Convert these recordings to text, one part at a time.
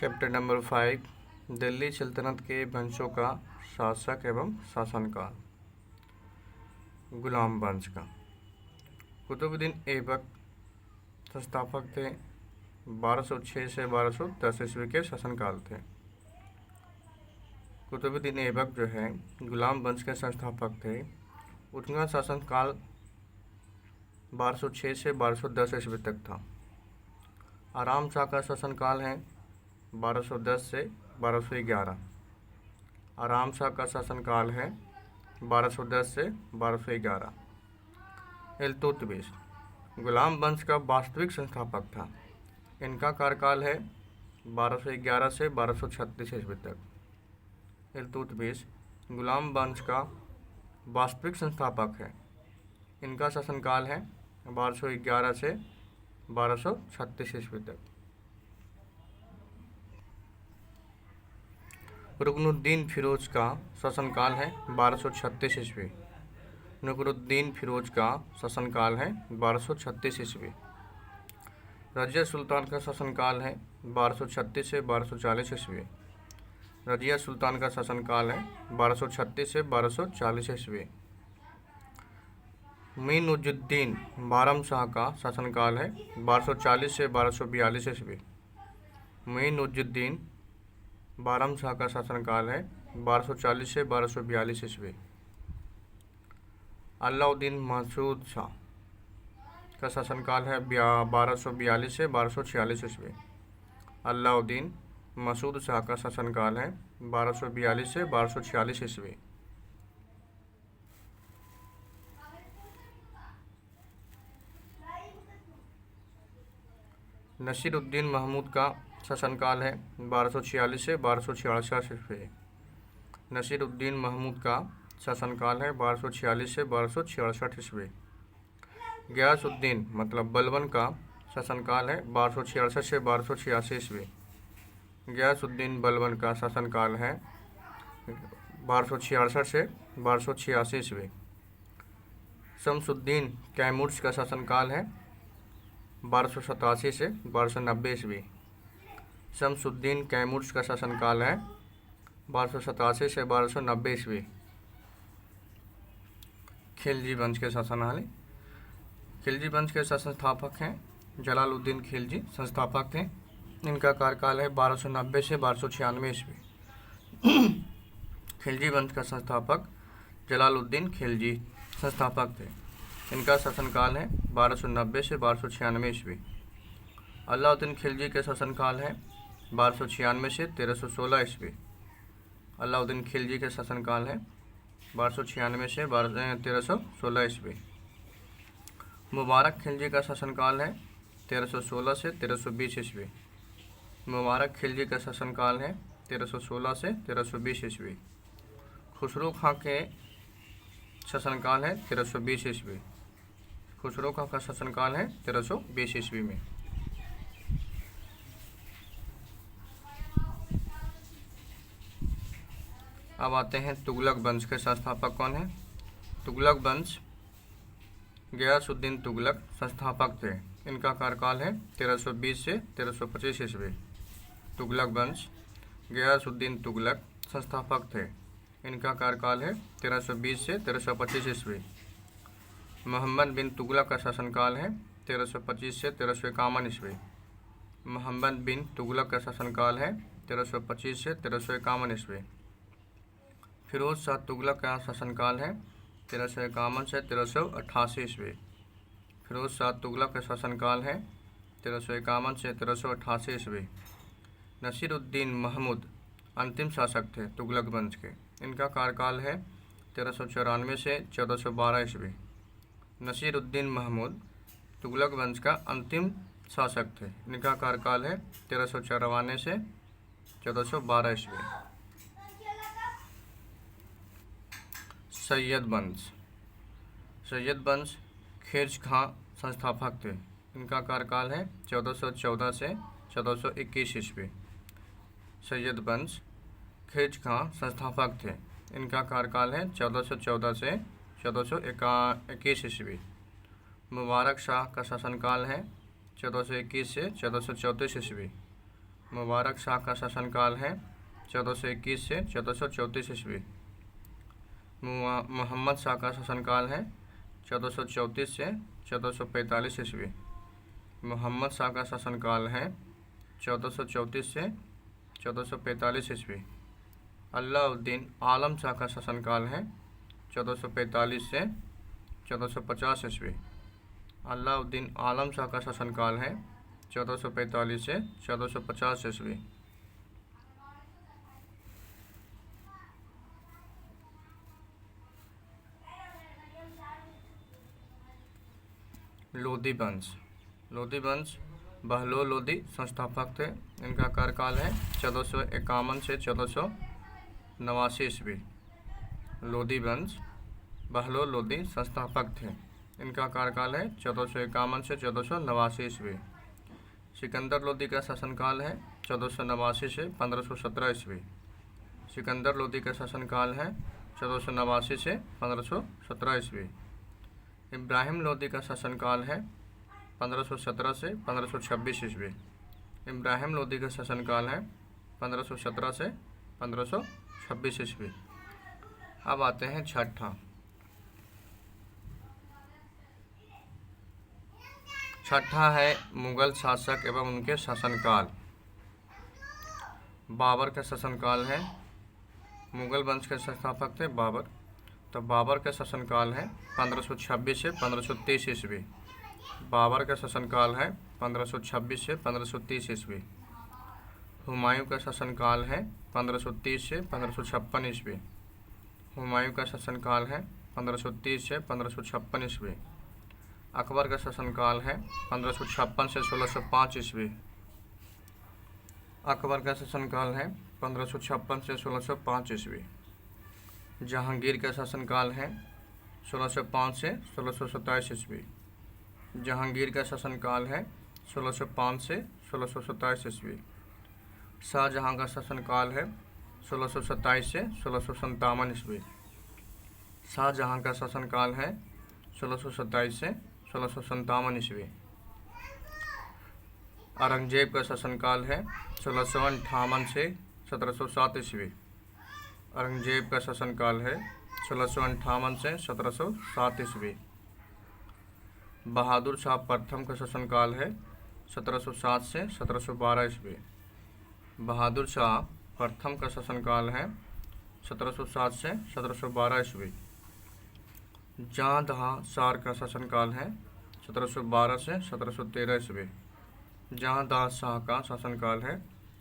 Chapter number 5 Delhi सल्तनत के वंशों का शासक एवं शासनकाल। गुलाम वंश का कुतुबुद्दीन ऐबक संस्थापक थे। 1206 से 1210 ईस्वी के शासनकाल थे। कुतुबुद्दीन ऐबक जो है गुलाम वंश के संस्थापक थे। उनका शासनकाल 1206 से 1210 ईस्वी तक था। आराम शाह का शासनकाल है 1210 से 1211। आराम शाह का शासनकाल है 1210 से 1211। इल्तुतमिश गुलाम वंश का वास्तविक संस्थापक था। इनका कार्यकाल है 1211 से 1236 ईस्वी तक। इल्तुतमिश गुलाम वंश का वास्तविक संस्थापक है। इनका शासनकाल है 1211 से 1236 ईस्वी तक। रुकनुद्दीन फिरोज का शासनकाल है 1236 ईस्वी। रुकनुद्दीन फिरोज का शासनकाल है 1236 ईस्वी। रजिया सुल्तान का शासनकाल है 1236 से 1240 ईस्वी। रजिया सुल्तान का शासनकाल है 1236 से 1240 ईस्वी। मुइनुद्दीन बारम शाह का शासनकाल है 1240 से 1242 ईस्वी। मुइनुद्दीन बारम शाह का शासनकाल है 1240 से 1242 ईस्वी। अलाउद्दीन मसूद शाह का शासनकाल है 1242 से 1246 ईस्वी। अलाउद्दीन मसूद शाह का शासनकाल है 1242 से 1246 ईस्वी। नसीरुद्दीन महमूद का शासनकाल है 1246 से 1266 ईस्वी। नसीरुद्दीन महमूद का शासनकाल है 1246 से 1266 ईस्वी। गयासुद्दीन मतलब बलबन का शासनकाल है 1266 से 1286 ईस्वी। गयासुद्दीन बलबन का शासनकाल है 1266 से 1286 ईस्वी। शमसुद्दीन कैमूर्स का शासनकाल है 1287 से 1290 ईस्वी। शमसुद्दीन कैमूर्स का शासनकाल है 1287 से 1290 ईस्वी। खिलजी वंश के शासनकाल। खिलजी वंश के संस्थापक हैं जलालुद्दीन खिलजी संस्थापक थे। इनका कार्यकाल है 1290 से 1296 ईस्वी। खिलजी वंश का संस्थापक जलालुद्दीन खिलजी संस्थापक थे। इनका शासनकाल है 1290 से 1296 ईस्वी। अलाउद्दीन खिलजी के शासनकाल है 1296 से 1316 ईस्वी। अलाउद्दीन खिलजी के शासनकाल है 1296 से 1316 ईस्वी। मुबारक खिलजी का शासनकाल है 1316 से 1320 ईस्वी। मुबारक खिलजी का शासनकाल है 1316 से 1320 ईस्वी। खुसरो खां के शासनकाल है 1320 ईस्वी। खुसरो खां का शासनकाल है 1320 ईस्वी में। अब आते हैं तुगलक वंश के संस्थापक कौन है। तुगलक वंश गयासुद्दीन तुगलक संस्थापक थे। इनका कार्यकाल है 1320 से 1325 ईस्वी। तुगलक वंश गयासुद्दीन तुगलक संस्थापक थे। इनका कार्यकाल है 1320 से 1325 ईस्वी। मोहम्मद बिन तुगलक का शासनकाल है 1325 से 1351 ईस्वी। मोहम्मद बिन तुगलक का शासनकाल है 1325 से 1351 ईस्वी। फिरोज शाह तुगलक का शासनकाल है 1351 से 1388 ईस्वी। फिरोज शाह तुगलक का शासनकाल है 1351 से 1388 ईस्वी। नसीरुद्दीन महमूद अंतिम शासक थे तुगलक वंश के। इनका कार्यकाल है 1394 से 1412 ईस्वी। नसीरुद्दीन महमूद तुगलक वंश का अंतिम शासक थे। इनका कार्यकाल है 1394 से 1412 ईस्वी। सैयद वंश। सैयद वंश खिर्ज खां संस्थापक थे। इनका कार्यकाल है 1414 से 1421 ईस्वी। सैयद वंश खिर्ज खां संस्थापक थे। इनका कार्यकाल है 1414 से 1421 ईस्वी। मुबारक शाह का शासनकाल है 1421 से 1434 ईस्वी। मुबारक शाह का शासनकाल है 1421 से 1434 ईस्वी। मोहम्मद शाह का शासनकाल है 1434 से 1445 ईस्वी। मोहम्मद शाह का शासनकाल है 1434 से 1445 ईस्वी। अलाउद्दीन आलम शाह का शासनकाल है 1445 से 1450 ईस्वी। अलाउद्दीन आलम शाह का शासनकाल है 1445 से 1450 ईस्वी। लोधी वंश। लोधी वंश बहलोल लोधी संस्थापक थे। इनका कार्यकाल है 1451 से 1489 ईस्वी। लोधी वंश बहलोल लोधी संस्थापक थे। इनका कार्यकाल है 1451 से 1489 ईस्वी। सिकंदर लोधी का शासनकाल है 1489 से 1517 ईस्वी। सिकंदर लोधी का शासनकाल है 1489 से 1517 ईस्वी। इब्राहिम लोधी का शासनकाल है 1517 से 1526 ईस्वी। इब्राहिम लोधी का शासनकाल है 1517 से 1526 ईस्वी। अब आते हैं छठा। छठा है मुगल शासक एवं उनके शासनकाल। बाबर का शासनकाल है। मुगल वंश के संस्थापक थे बाबर, तो बाबर का शासनकाल है 1526 से 1530 ईस्वी। बाबर का शासनकाल है 1526 से 1530 ईस्वी। हुमायूं का शासनकाल है 1530 से 1556 ईस्वी। हुमायूं का शासनकाल है 1530 से 1556 ईस्वी। अकबर का शासनकाल है 1556 से 1605 ईस्वी। अकबर का शासनकाल है 1556 से 1605 ईस्वी। जहांगीर का शासनकाल है 1605 से 1627 ईस्वी। जहांगीर का शासनकाल है 1605 से 1627 ईस्वी। शाहजहां का शासनकाल है 1627 से 1657 ईस्वी। शाहजहां का शासनकाल है 1627 से 1657 ईस्वी। औरंगजेब का शासनकाल है 1658 से 1707 ईस्वी। औरंगजेब का शासनकाल है 1658 से 1707 ईस्वी। बहादुर शाह प्रथम का शासनकाल है 1707 से 1712 ईस्वी। बहादुर शाह प्रथम का शासनकाल है 1707 से 1712 ईस्वी। जहां शाह का शासनकाल है 1712 से 1713 ईस्वी। जहां शाह का शासनकाल है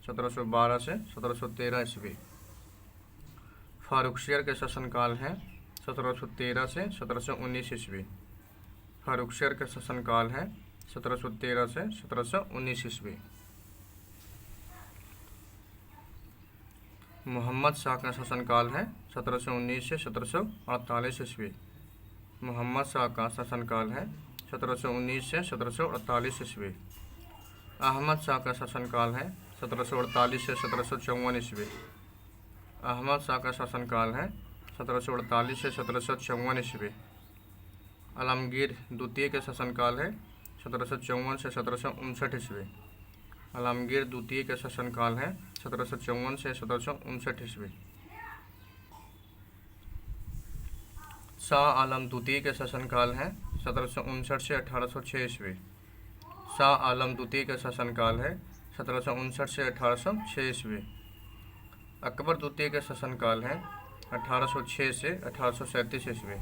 1712 से 1713 ईस्वी। फारुखशियर का शासनकाल है 1713 से 1719 ईस्वी। फारुखशियर का शासनकाल है 1713 से 1719 ईस्वी। मोहम्मद शाह का शासनकाल है 1719 से 1748 ईस्वी। मोहम्मद शाह का शासनकाल है 1719 से 1748 ईस्वी। अहमद शाह का शासनकाल है 1748 से 1754 ईस्वी। अहमद शाह का शासनकाल है 1748 से 1754 ईस्वी। आलमगीर द्वितीय का शासनकाल है 1754 से 1759 ईस्वी। आलमगीर द्वितीय का शासनकाल है 1754 से 1759 ईस्वी। शाह आलम द्वितीय का शासनकाल है 1759 से 1806 ईस्वी। शाह आलम द्वितीय का शासनकाल है 1759 से 1806 ईस्वी। अकबर द्वितीय का शासनकाल है 1806 से 1837 ईस्वी।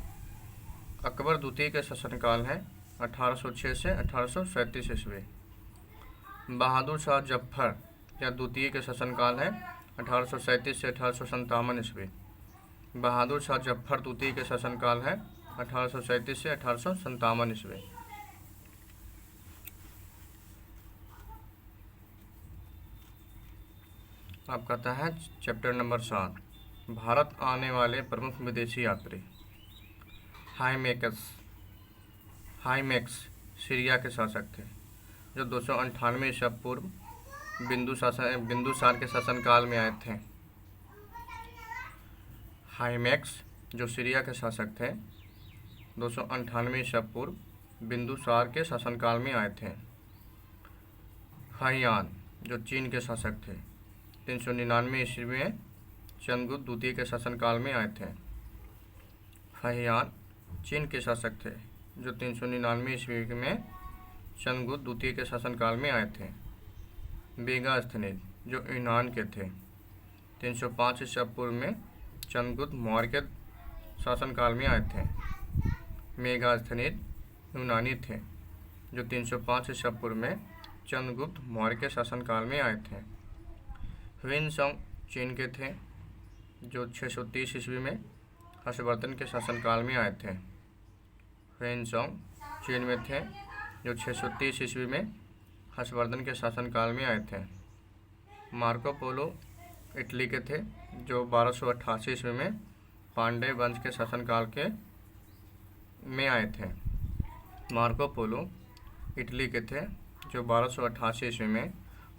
अकबर द्वितीय का शासनकाल है 1806 से 1837 ईस्वी। बहादुर शाह जफर या द्वितीय का शासनकाल है 1837 से 1857 ईस्वी। बहादुर शाह जफर द्वितीय का शासनकाल है 1837 से 1857 ईस्वी। अब कहता है चैप्टर नंबर 7, भारत आने वाले प्रमुख विदेशी यात्री। हाइमेक्स सीरिया के शासक थे, जो 298 ईसा पूर्व बिंदुसार के शासनकाल में आए थे। हाइमेक्स जो सीरिया के शासक थे 298 ईसा पूर्व बिंदुसार के शासनकाल में आए थे। फहियान जो चीन के शासक थे। 399 ईस्वी में चंद्रगुप्त द्वितीय के शासनकाल में आए थे। फहियान चीन के शासक थे, जो 399 ईस्वी में चंद्रगुप्त द्वितीय के शासनकाल में आए थे। मेगास्थनीज जो यूनान के थे, 305 ईसा पूर्व में चंद्रगुप्त मौर्य के शासनकाल में आए थे। मेगास्थनीज यूनानी थे, जो 305 ईसा पूर्व में चंद्रगुप्त मौर्य के शासनकाल में आए थे। ह्वेनसांग चीन के थे, जो 630 ईस्वी में हर्षवर्धन के शासनकाल में आए थे। ह्वेनसांग चीन में थे, जो 630 ईस्वी में हर्षवर्धन के शासनकाल में आए थे। मार्को पोलो इटली के थे, जो 1288 ईस्वी में पांड्य वंश के शासनकाल में आए थे। मार्को पोलो इटली के थे, जो 1288 ईस्वी में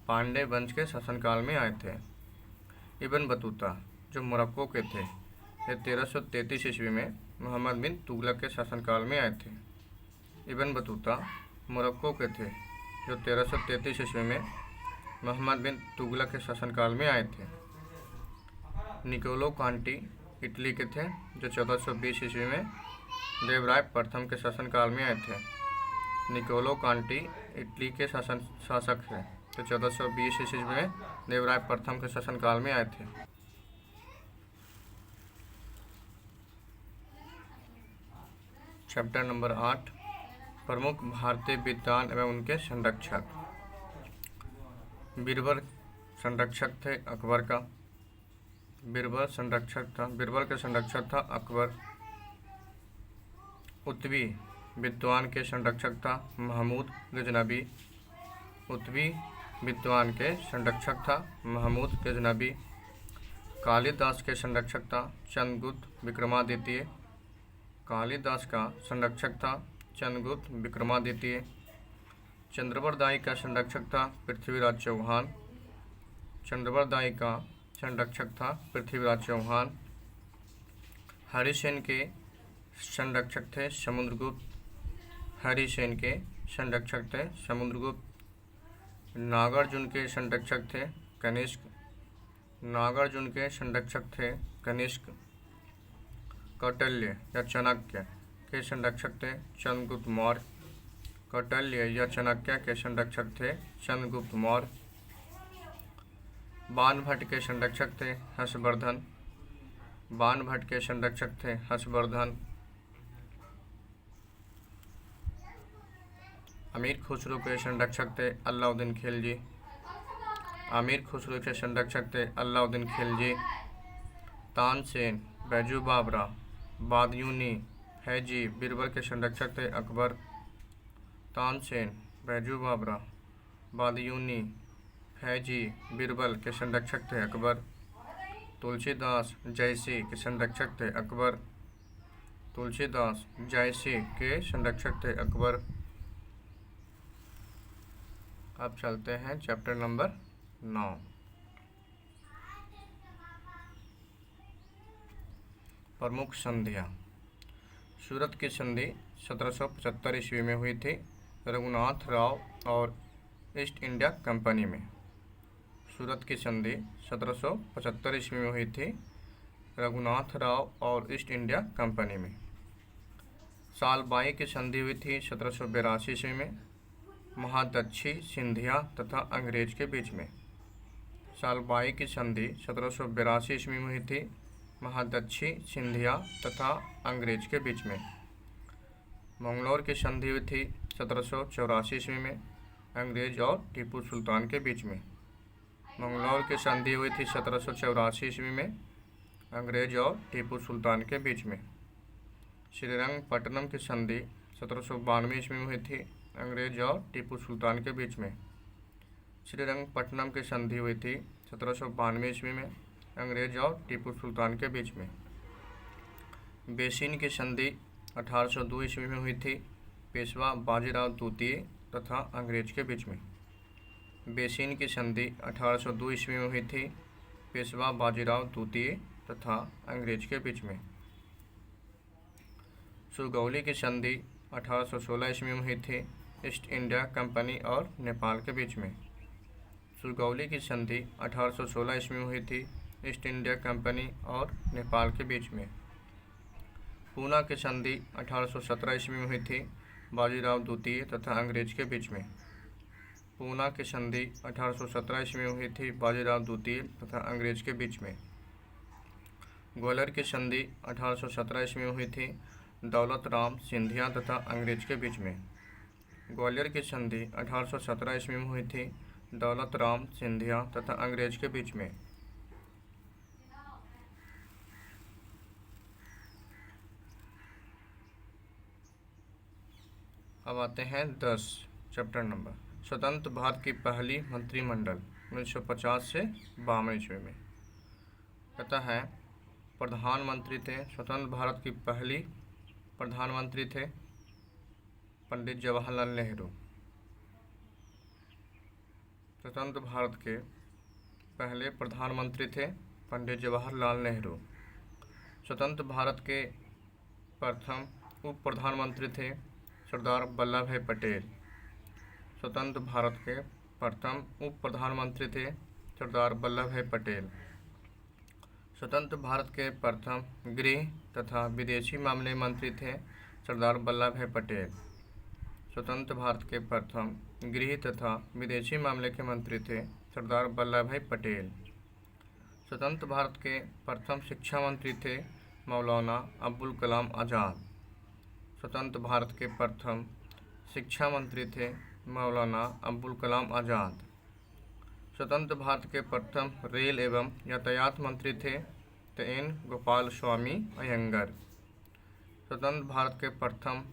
पांड्य वंश के शासनकाल में आए थे। इब्न बतूता जो मोरक्को के थे, ये 1333 ईस्वी में मोहम्मद बिन तुगलक के शासनकाल में आए थे। इब्न बतूता मोरक्को के थे, जो 1333 ईस्वी में मोहम्मद बिन तुगलक के शासनकाल में आए थे। निकोलो कांटी इटली के थे, जो 1420 ईस्वी में देवराय प्रथम के शासनकाल में आए थे। निकोलो कांटी इटली के शासक थे, जो 1420 ईस्वी में देवराय प्रथम के शासनकाल में आए थे। चैप्टर नंबर 8, प्रमुख भारतीय विद्वान एवं उनके संरक्षक। बीरबल संरक्षक थे अकबर का। बीरबल के संरक्षक था अकबर। उत्वी विद्वान के संरक्षक था महमूद गजनबी। उत्वी विद्वान के संरक्षक था महमूद गजनबी। कालिदास के संरक्षक था चंद्रगुप्त विक्रमादित्य। कालिदास का संरक्षक था चंद्रगुप्त विक्रमादित्य। चंद्रवरदायी का संरक्षक था पृथ्वीराज चौहान। चंद्रवरदायी का संरक्षक था पृथ्वीराज चौहान। हरिसेन के संरक्षक थे समुद्रगुप्त। हरिसेन के संरक्षक थे समुद्रगुप्त। नागार्जुन के संरक्षक थे कनिष्क। नागार्जुन के संरक्षक थे कनिष्क। कौटिल्य या चाणक्य के संरक्षक थे चंद्रगुप्त मौर्य। कौटिल्य या चाणक्य के संरक्षक थे चंद्रगुप्त मौर्य। बाणभट्ट के संरक्षक थे हर्षवर्धन। बाणभट्ट के संरक्षक थे हर्षवर्धन। अमीर खुसरो के संरक्षक थे अलाउद्दीन खिलजी। अमीर खुसरो के संरक्षक थे अलाउद्दीन खिलजी। तानसेन, बैजू बाबरा, बादयूनी, हैजी बीरबल के संरक्षक थे अकबर। तानसेन, बैजू बाबरा, बादयूनी, हैजी बीरबल के संरक्षक थे अकबर। तुलसीदास जयसी के संरक्षक थे अकबर। तुलसीदास जयसी के संरक्षक थे अकबर। अब चलते हैं चैप्टर नंबर 9। प्रमुख संधियाँ। सूरत की संधि 1775 ईस्वी में हुई थी रघुनाथ राव और ईस्ट इंडिया कंपनी में। सूरत की संधि 1775 ईस्वी में हुई थी रघुनाथ राव और ईस्ट इंडिया कंपनी में। सालबाई की संधि हुई थी 1782 ईस्वी में महादच्छी सिंधिया तथा अंग्रेज के बीच में। सालबाई की संधि 1782 ईस्वी में हुई थी महादच्छी सिंधिया तथा अंग्रेज के बीच में। मंगलौर की संधि हुई थी 1784 ईस्वी में अंग्रेज और टीपू सुल्तान के बीच में। मंगलौर की संधि हुई थी 1784 ईस्वी में अंग्रेज और टीपू सुल्तान के बीच में। श्रीरंगपट्टनम की संधि 1792 ईस्वी में हुई थी अंग्रेज और टीपू सुल्तान के बीच में। श्रीरंगपट्टनम की संधि हुई थी 1792 ईस्वी में अंग्रेज और टीपू सुल्तान के बीच में। बेसिन की संधि 1802 ईस्वी में हुई थी पेशवा बाजीराव द्वितीय तथा अंग्रेज के बीच में। बेसिन की संधि 1802 ईस्वी में हुई थी पेशवा बाजीराव द्वितीय तथा अंग्रेज के बीच में। सुगौली की संधि 1816 ईस्वी में हुई थी ईस्ट इंडिया कंपनी और नेपाल के बीच में। सुगौली की संधि 1816 ईस्वी में हुई थी ईस्ट इंडिया कंपनी और नेपाल के बीच में। पूना की संधि 1817 ईस्वी में हुई थी बाजीराव द्वितीय तथा अंग्रेज के बीच में। पूना की संधि 1817 ईस्वी में हुई थी बाजीराव द्वितीय तथा अंग्रेज के बीच में। ग्वालियर की संधि 1817 ईस्वी में हुई थी दौलत राम सिंधिया तथा अंग्रेज के बीच में। ग्वालियर की संधि 1817 ईस्वी में हुई थी दौलत राम सिंधिया तथा अंग्रेज के बीच में। अब आते हैं 10 चैप्टर नंबर स्वतंत्र भारत की पहली मंत्रिमंडल 1950 से 52 ईस्वी में। कहता है प्रधानमंत्री थे स्वतंत्र भारत की पहली प्रधानमंत्री थे पंडित जवाहरलाल नेहरू। स्वतंत्र भारत के पहले प्रधानमंत्री थे पंडित जवाहरलाल नेहरू। स्वतंत्र भारत के प्रथम उप प्रधानमंत्री थे सरदार वल्लभ भाई पटेल। स्वतंत्र भारत के प्रथम उप प्रधानमंत्री थे सरदार वल्लभ भाई पटेल। स्वतंत्र भारत के प्रथम गृह तथा विदेशी मामले मंत्री थे सरदार वल्लभ भाई पटेल। स्वतंत्र भारत के प्रथम गृह तथा विदेशी मामले के मंत्री थे सरदार वल्लभ भाई पटेल। स्वतंत्र भारत के प्रथम शिक्षा मंत्री थे मौलाना अबुल कलाम आज़ाद। स्वतंत्र भारत के प्रथम शिक्षा मंत्री थे मौलाना अबुल कलाम आज़ाद। स्वतंत्र भारत के प्रथम रेल एवं यातायात मंत्री थे एन गोपाल स्वामी अयंगर। स्वतंत्र भारत के प्रथम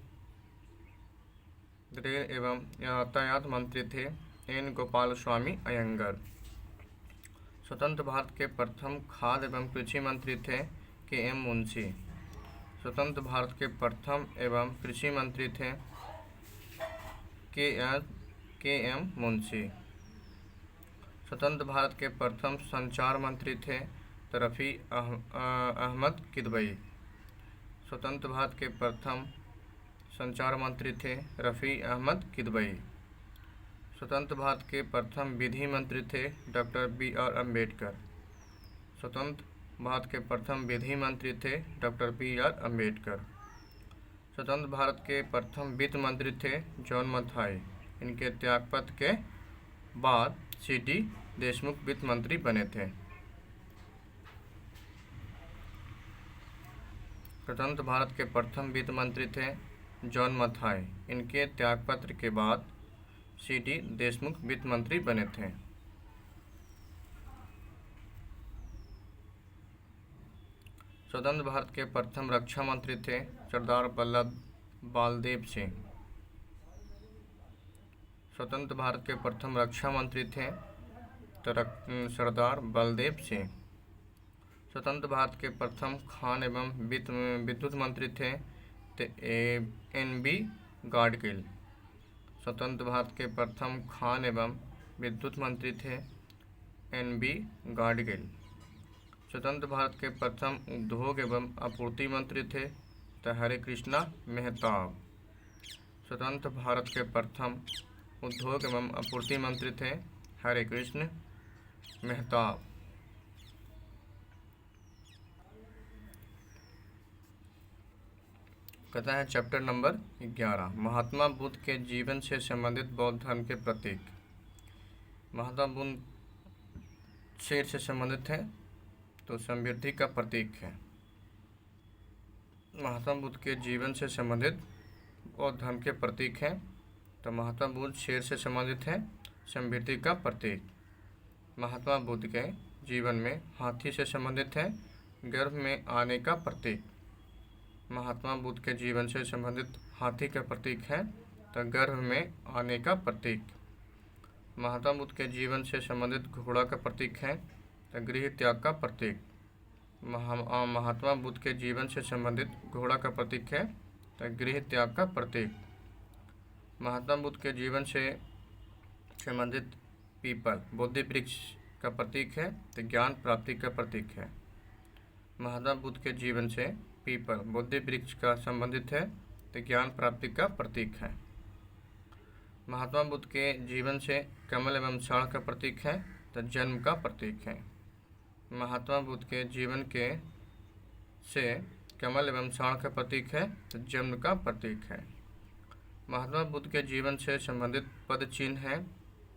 रेल एवं यातायात मंत्री थे एन गोपाल स्वामी अयंगर। स्वतंत्र भारत के प्रथम खाद्य एवं कृषि मंत्री थे के एम मुंशी। स्वतंत्र भारत के प्रथम एवं कृषि मंत्री थे के एम मुंशी। स्वतंत्र भारत के प्रथम संचार मंत्री थे रफ़ी अहमद किदवई। स्वतंत्र भारत के प्रथम संचार मंत्री थे रफ़ी अहमद किदवई। स्वतंत्र भारत के प्रथम विधि मंत्री थे डॉक्टर B.R. अम्बेडकर। स्वतंत्र भारत के प्रथम विधि मंत्री थे डॉक्टर B.R. अम्बेडकर। स्वतंत्र भारत के प्रथम वित्त मंत्री थे जॉन मथाई। इनके त्यागपत्र के बाद C.D. देशमुख वित्त मंत्री बने थे। स्वतंत्र भारत के प्रथम वित्त मंत्री थे जॉन मथाई। इनके त्यागपत्र के बाद C.D. देशमुख वित्त मंत्री बने थे। स्वतंत्र भारत के प्रथम रक्षा मंत्री थे सरदार वल्लभ बालदेव सिंह। स्वतंत्र भारत के प्रथम रक्षा मंत्री थे सरदार बलदेव सिंह। स्वतंत्र भारत के प्रथम खान एवं विद्युत मंत्री थे N.B. गाडगिल। स्वतंत्र भारत के प्रथम खान एवं विद्युत मंत्री थे N.B. गाडगिल। स्वतंत्र भारत के प्रथम उद्योग एवं आपूर्ति मंत्री थे हरे कृष्णा मेहताब। स्वतंत्र भारत के प्रथम उद्योग एवं आपूर्ति मंत्री थे हरे कृष्ण मेहताब। कहता है चैप्टर नंबर 11 महात्मा बुद्ध के जीवन से संबंधित बौद्ध धर्म के प्रतीक। महात्मा बुद्ध शेर से संबंधित है तो समृद्धि का प्रतीक है। महात्मा बुद्ध के जीवन से संबंधित बौद्ध धर्म के प्रतीक हैं तो महात्मा बुद्ध शेर से संबंधित है समृद्धि का प्रतीक। महात्मा बुद्ध के जीवन में हाथी से संबंधित है गर्भ में आने का प्रतीक। महात्मा बुद्ध के जीवन से संबंधित हाथी का प्रतीक है तो गर्भ में आने का प्रतीक। महात्मा बुद्ध के जीवन से संबंधित घोड़ा का प्रतीक है तो गृह त्याग का प्रतीक। महात्मा बुद्ध के जीवन से संबंधित घोड़ा का प्रतीक है तो गृह त्याग का प्रतीक। महात्मा बुद्ध के जीवन से संबंधित पीपल बोधि वृक्ष का प्रतीक है तो ज्ञान प्राप्ति का प्रतीक है। महात्मा बुद्ध के जीवन से पीपल बोधि वृक्ष का संबंधित है तो ज्ञान प्राप्ति का प्रतीक है। महात्मा बुद्ध के जीवन से कमल एवं साढ़ का प्रतीक है तो जन्म का प्रतीक है। महात्मा बुद्ध के जीवन के से कमल एवं साढ़ का प्रतीक है तो जन्म का प्रतीक है। महात्मा बुद्ध के जीवन से संबंधित पद चिन्ह है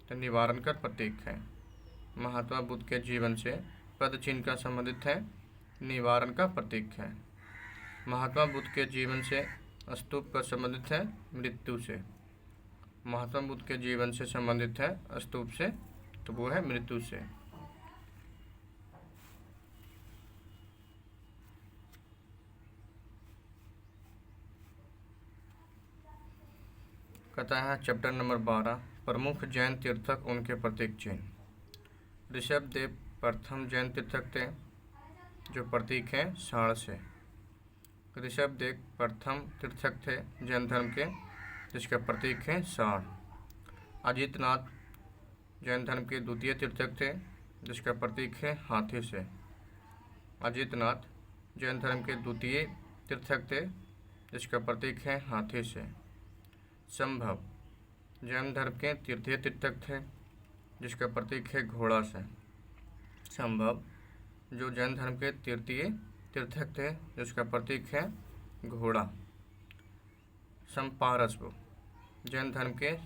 तो निवारण का प्रतीक है। महात्मा बुद्ध के जीवन से पद चिन्ह का संबंधित है, निवारण का प्रतीक है। महात्मा बुद्ध के जीवन से स्तूप का संबंधित है मृत्यु से। महात्मा बुद्ध के जीवन से संबंधित है स्तूप से तो वो है मृत्यु से। कहता है चैप्टर नंबर 12, प्रमुख जैन तीर्थक उनके प्रतीक चिन्ह। ऋषभदेव प्रथम जैन तीर्थक थे जो प्रतीक है साढ़ से। ऋषभदेव प्रथम तीर्थक थे जैन धर्म के जिसका प्रतीक है साढ़। अजितनाथ जैन धर्म के द्वितीय तीर्थक थे जिसका प्रतीक है हाथी से। अजितनाथ जैन धर्म के द्वितीय तीर्थक थे जिसका प्रतीक है हाथी से। संभव जैन धर्म के तृतीय तीर्थक थे जिसका प्रतीक है घोड़ा से। संभव जो जैन धर्म के तृतीय तीर्थक थे जिसका प्रतीक है घोड़ा। संपारस्व जैन धर्म के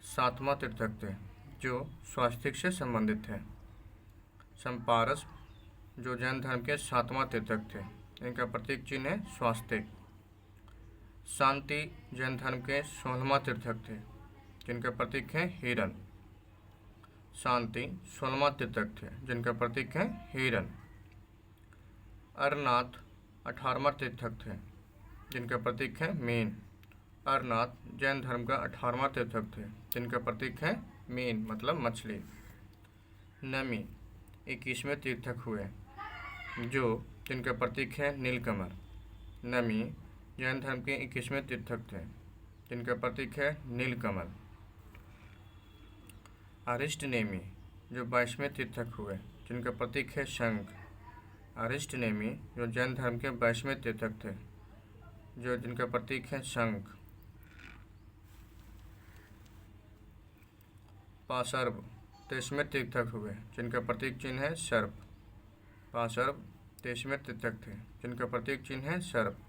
सातवां तीर्थक थे जो स्वास्तिक से संबंधित है। संपारस्व जो जैन धर्म के सातवां तीर्थक थे इनका प्रतीक चिन्ह है स्वास्तिक। शांति जैन धर्म के 16वां तीर्थक थे जिनका प्रतीक है हिरण। शांति 16वां तीर्थक थे जिनका प्रतीक है हिरण। अरनाथ 18वां तीर्थक थे जिनका प्रतीक है मीन। अरनाथ जैन धर्म का 18वां तीर्थक थे जिनका प्रतीक है मीन मतलब मछली। नमी 21वें तीर्थक हुए जो जिनका प्रतीक है नीलकमल। नमी जैन धर्म के 21वें तीर्थक थे जिनका प्रतीक है नीलकमल। अरिष्टनेमी जो 22वें तीर्थक हुए जिनका प्रतीक है शंख। अरिष्टनेमी जो जैन धर्म के 22वें तीर्थक थे जो जिनका प्रतीक है शंख। पाशर्व 23वें तीर्थक हुए जिनका प्रतीक चिन्ह है सर्प। पाशर्व 23वें तीर्थक थे जिनका प्रतीक चिन्ह है सर्प।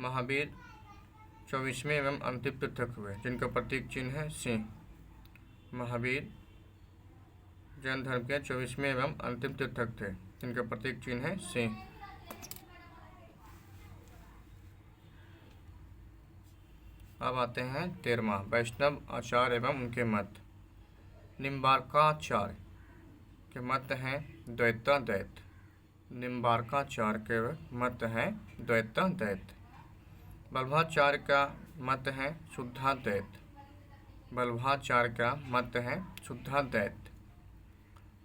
महावीर 24वें एवं अंतिम तीर्थक हुए जिनका प्रतीक चिन्ह है सिंह। महावीर जैन धर्म के 24वें एवं अंतिम तीर्थक थे जिनका प्रतीक चिन्ह है सिंह। अब आते हैं 13वां वैष्णव आचार्य एवं उनके मत। निम्बार्काचार्य के मत हैं द्वैताद्वैत। निम्बार्काचार्य के मत हैं द्वैताद्वैत। बल्लभाचार्य का मत है शुद्धाद्वैत। बल्लभाचार्य का मत है शुद्धाद्वैत।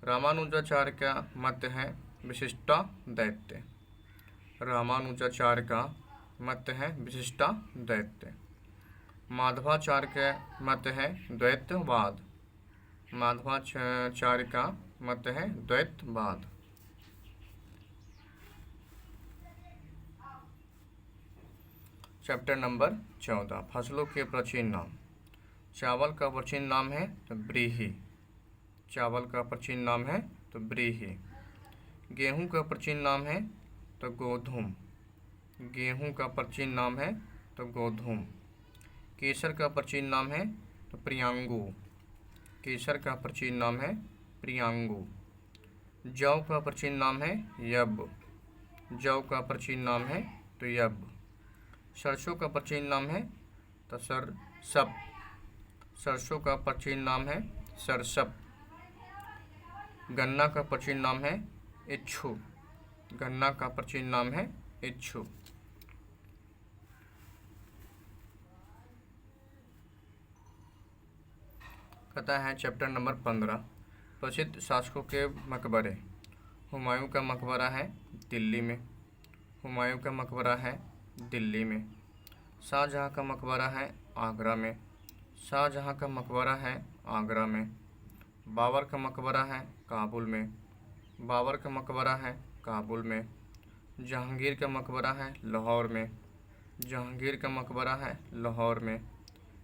रामानुजाचार्य का मत है विशिष्टाद्वैत। रामानुजाचार्य का मत है विशिष्टाद्वैत। माधवाचार्य का मत है द्वैतवाद। माधवाचार्य का मत है द्वैतवाद। चैप्टर नंबर 14 फसलों के प्राचीन नाम। चावल का प्राचीन नाम है तो व्रीहि। चावल का प्राचीन नाम है तो व्रीहि। गेहूं का प्राचीन नाम है तो गोधूम। गेहूं का प्राचीन नाम है तो गोधूम। केसर का प्राचीन नाम है तो प्रियांगु। केसर का प्राचीन नाम है प्रियांगु। जौ का प्राचीन नाम है यब। जौ का प्राचीन नाम है तो यब। सरसों का प्राचीन नाम है तो सरसप। सरसों का प्राचीन नाम है सरसप। गन्ना का प्राचीन नाम है इच्छु। गन्ना का प्राचीन नाम है इच्छु। कहता है चैप्टर नंबर 15 प्रसिद्ध शासकों के मकबरे। हुमायूं का मकबरा है दिल्ली में। हुमायूं का मकबरा है दिल्ली में। शाहजहाँ का मकबरा है आगरा में। शाहजहाँ का मकबरा है आगरा में। बाबर का मकबरा है काबुल में। बाबर का मकबरा है काबुल में। जहांगीर का मकबरा है लाहौर में। जहांगीर का मकबरा है लाहौर में।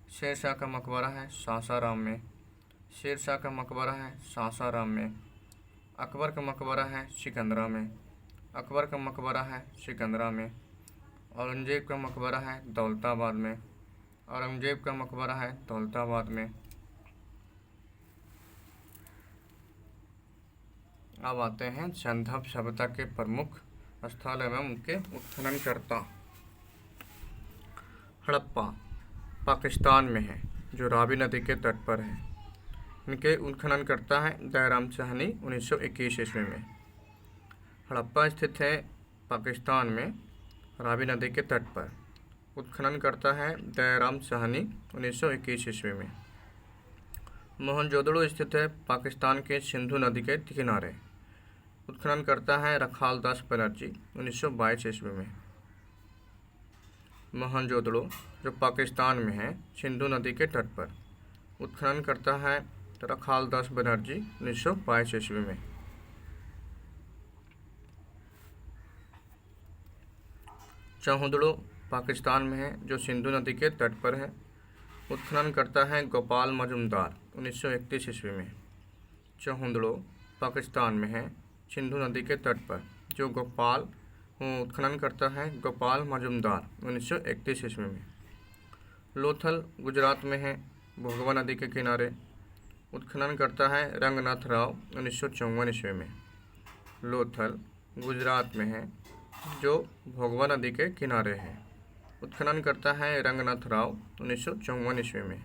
शेरशाह का मकबरा है सासाराम में। शेरशाह का मकबरा है सासाराम में। अकबर का मकबरा है सिकंदरा में। अकबर का मकबरा है सिकंदरा में। औरंगजेब का मकबरा है दौलताबाद में। औरंगजेब का मकबरा है दौलताबाद में। अब आते हैं सिंधव सभ्यता के प्रमुख स्थल एवं उनके उत्खननकर्ता। हड़प्पा पाकिस्तान में है, जो रावी नदी के तट पर है। इनके उत्खननकर्ता हैं दयाराम साहनी 1921 ईस्वी में। हड़प्पा स्थित है पाकिस्तान में, रावी नदी के तट पर। उत्खनन करता है दयाराम साहनी 1921 ईस्वी में। मोहनजोदड़ो स्थित है पाकिस्तान के सिंधु नदी के किनारे। उत्खनन करता है रखाल दास बनर्जी 1922 ईस्वी में। मोहनजोदड़ो जो पाकिस्तान में है, सिंधु नदी के तट पर। उत्खनन करता है रखाल दास बनर्जी 1922 ईस्वी में। चौहुदड़ो पाकिस्तान में है, जो सिंधु नदी के तट पर है। उत्खनन करता है गोपाल मजुमदार 1931 ईस्वी में। चौहुदड़ो पाकिस्तान में है, सिंधु नदी के तट पर, जो उत्खनन करता है गोपाल मजुमदार 1931 ईस्वी में। लोथल गुजरात में है, भोगवा नदी के किनारे। उत्खनन करता है रंगनाथ राव 1954 ईस्वी में। लोथल गुजरात में है, जो भोगवा नदी के किनारे है। उत्खनन करता है रंगनाथ राव 1954 ईस्वी में।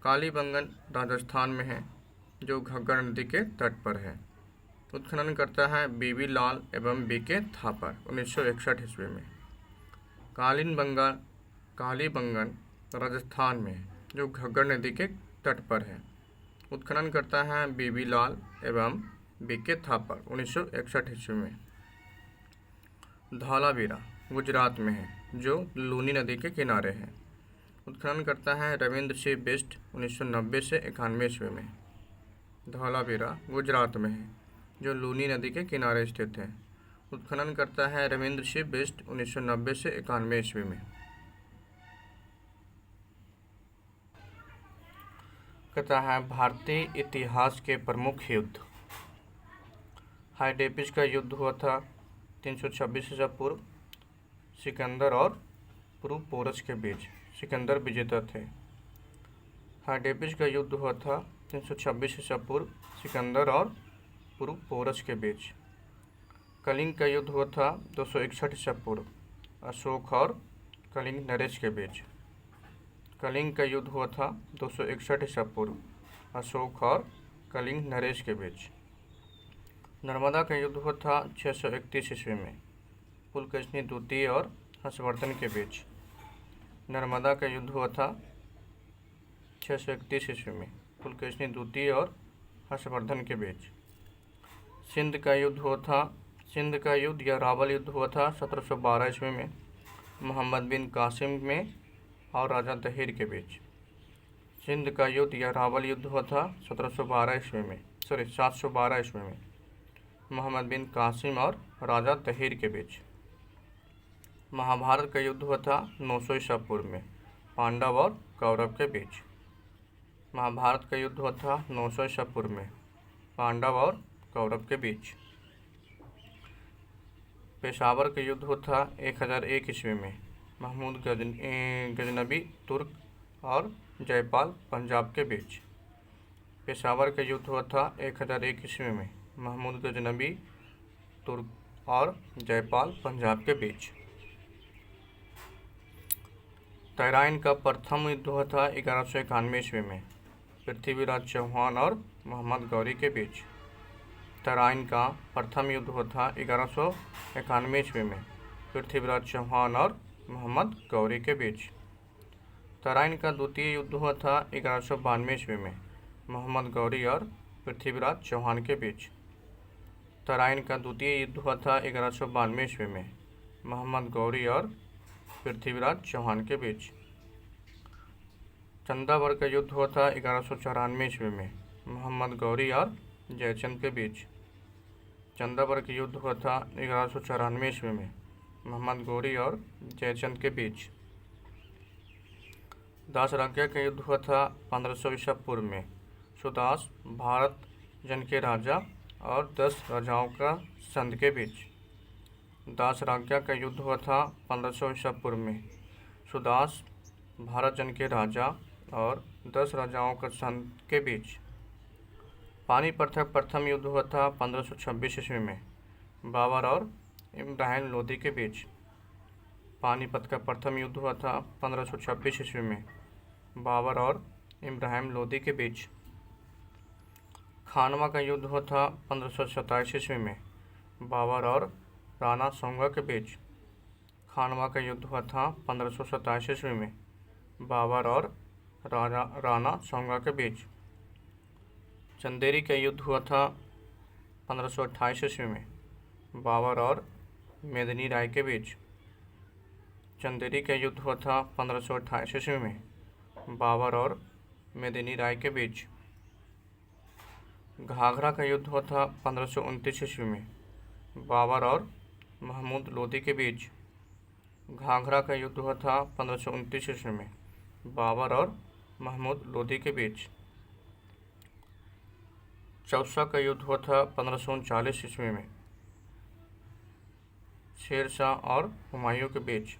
कालीबंगन राजस्थान में है, जो घग्गर नदी के तट पर है। उत्खनन करता है बीबी लाल एवं बीके थापर 1961 ईस्वी में। कालीबंगन राजस्थान में है, जो घग्गर नदी के तट पर है। उत्खनन करता है बीबी लाल एवं बीके थापर 1961 ईस्वी में। धौलावीरा गुजरात में है, जो लूनी नदी के किनारे है। उत्खनन करता है रविंद्र सिंह बिष्ट 1990 से 91 ईस्वी में। धौलावीरा गुजरात में है, जो लूनी नदी के किनारे स्थित है। उत्खनन करता है रविंद्र सिंह बिष्ट 1990 से 91 ईस्वी में। कहता है भारतीय इतिहास के प्रमुख युद्ध। हाइडेपिस का युद्ध हुआ था 326 ईसा पूर्व, सिकंदर और पूर्व पोरस के बीच। सिकंदर विजेता थे। हाइडेपिस का युद्ध हुआ था 326 ईसा पूर्व, सिकंदर और पूर्व पोरस के बीच। कलिंग का युद्ध हुआ था 261 ईसा पूर्व, अशोक और कलिंग नरेश के बीच। कलिंग का युद्ध हुआ था 261 ईसा पूर्व, अशोक और कलिंग नरेश के बीच। नर्मदा का युद्ध हुआ था 631 ईस्वी में, पुलकेशिनी द्वितीय और हर्षवर्धन के बीच। नर्मदा का युद्ध हुआ था 631 ईस्वी में, पुलकेशिनी द्वितीय और हर्षवर्धन के बीच। सिंध का युद्ध या रावल युद्ध हुआ था 1712 ईस्वी में, मोहम्मद बिन कासिम में और राजा तहीर के बीच। सिंध का युद्ध या रावल युद्ध हुआ था 712 ईस्वी में, मोहम्मद बिन कासिम और राजा तहीर के बीच। महाभारत का युद्ध हुआ था 900 ईसा पूर्व में, पांडव और कौरव के बीच। महाभारत का युद्ध हुआ था 900 ईसा पूर्व में, पांडव और कौरव के बीच। पेशावर का युद्ध हुआ था 1001 ईस्वी में, महमूद गजनबी तुर्क और जयपाल पंजाब के बीच। पेशावर का युद्ध हुआ था 1001 ईस्वी में, महमूद गजनबी तुर्क और जयपाल पंजाब के बीच। तराइन का प्रथम युद्ध हुआ था 1191 ईस्वी में, पृथ्वीराज चौहान और मोहम्मद गौरी के बीच। तराइन का प्रथम युद्ध हुआ था 1191 ईस्वी में, पृथ्वीराज चौहान और मोहम्मद गौरी के बीच। तराइन का द्वितीय युद्ध हुआ था 1192 ईस्वी में, मोहम्मद गौरी और पृथ्वीराज चौहान के बीच। तराइन का द्वितीय युद्ध हुआ था 1192 ईस्वी में, मोहम्मद गौरी और पृथ्वीराज चौहान के बीच। चंदावर का युद्ध हुआ था 1194 ईस्वी में, मोहम्मद गौरी और जयचंद के बीच। चंदावर का युद्ध हुआ था 1194 ईस्वी में, मोहम्मद गौरी और जयचंद के बीच। दासराज्ञा का युद्ध हुआ था 1500 ईसा पूर्व में। सुदास भारत जन के राजा और 10 राजाओं का संध के बीच। दासराज्ञा का युद्ध हुआ था 1500 ईसा पूर्व में। सुदास भारत जन के राजा और 10 राजाओं का संध के बीच। पानीपत का प्रथम युद्ध हुआ था 1526 ईस्वी में, बाबर और इब्राहिम लोदी के बीच। पानीपत का प्रथम युद्ध हुआ था 1526 ईस्वी में, बाबर और इब्राहिम लोदी के बीच। खानवा का युद्ध हुआ था 1527 ईस्वी में, बाबर और राणा सांगा के बीच। खानवा का युद्ध हुआ था 1527 ईस्वी में, बाबर और राणा सांगा के बीच। चंदेरी का युद्ध हुआ था 1528 ईस्वी में, बाबर और मेदिनी राय के बीच। चंदेरी का युद्ध हुआ था 1528 ईस्वी में, बाबर और मेदिनी राय के बीच। घाघरा का युद्ध हुआ था 1529 ईस्वी में, बाबर और महमूद लोदी के बीच। घाघरा का युद्ध हुआ था 1529 ईस्वी में, बाबर और महमूद लोदी के बीच। चौसा का युद्ध हुआ था 1539 ईस्वी में, शेर शाह और हुमायूं के बीच।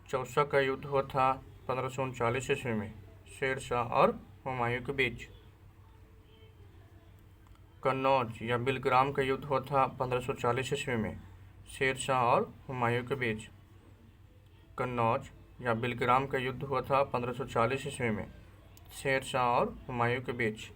चौसा का युद्ध हुआ था 1539 ईस्वी में, शेर शाह और हुमायूं के बीच। कन्नौज या बिलग्राम का युद्ध हुआ था 1540 ईस्वी में, शेर शाह और हुमायूं के बीच। कन्नौज या बिलग्राम का युद्ध हुआ था 1540 ईस्वी में, शेर शाह और हुमायूं के बीच।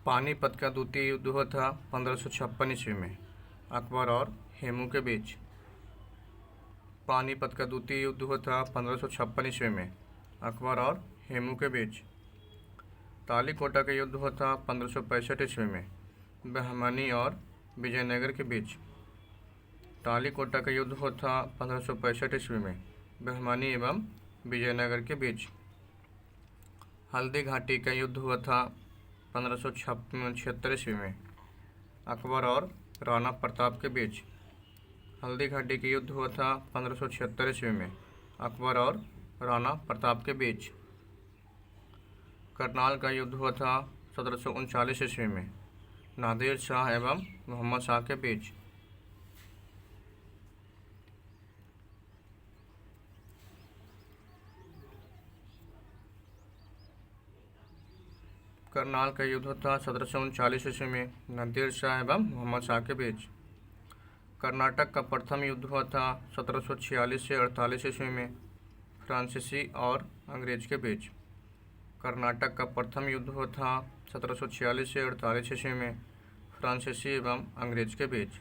पानीपत का द्वितीय युद्ध हुआ था 1556 ईस्वी में, अकबर और हेमू के बीच। पानीपत का द्वितीय युद्ध हुआ था 1556 ईस्वी में, अकबर और हेमू के बीच। तालीकोटा का युद्ध हुआ था 1565 ईस्वी में, बहमनी और विजयनगर के बीच। तालीकोटा का युद्ध हुआ था 1565 ईस्वी में, बहमनी एवं विजयनगर के बीच। हल्दी घाटी का युद्ध हुआ था 1576 ईस्वी में, अकबर और राणा प्रताप के बीच। हल्दी घाटी का युद्ध हुआ था 1576 ईस्वी में, अकबर और राणा प्रताप के बीच। करनाल का युद्ध हुआ था 1739 ईस्वी में, नादिर शाह एवं मोहम्मद शाह के बीच। करनाल का युद्ध था 1739 ईस्वी में, नादिर शाह एवं मोहम्मद शाह के बीच। कर्नाटक का प्रथम युद्ध हुआ था 1746 से 48 ईस्वी में, फ्रांसीसी और अंग्रेज के बीच। कर्नाटक का प्रथम युद्ध हुआ था 1746 से 48 ईस्वी में, फ्रांसीसी एवं अंग्रेज के बीच।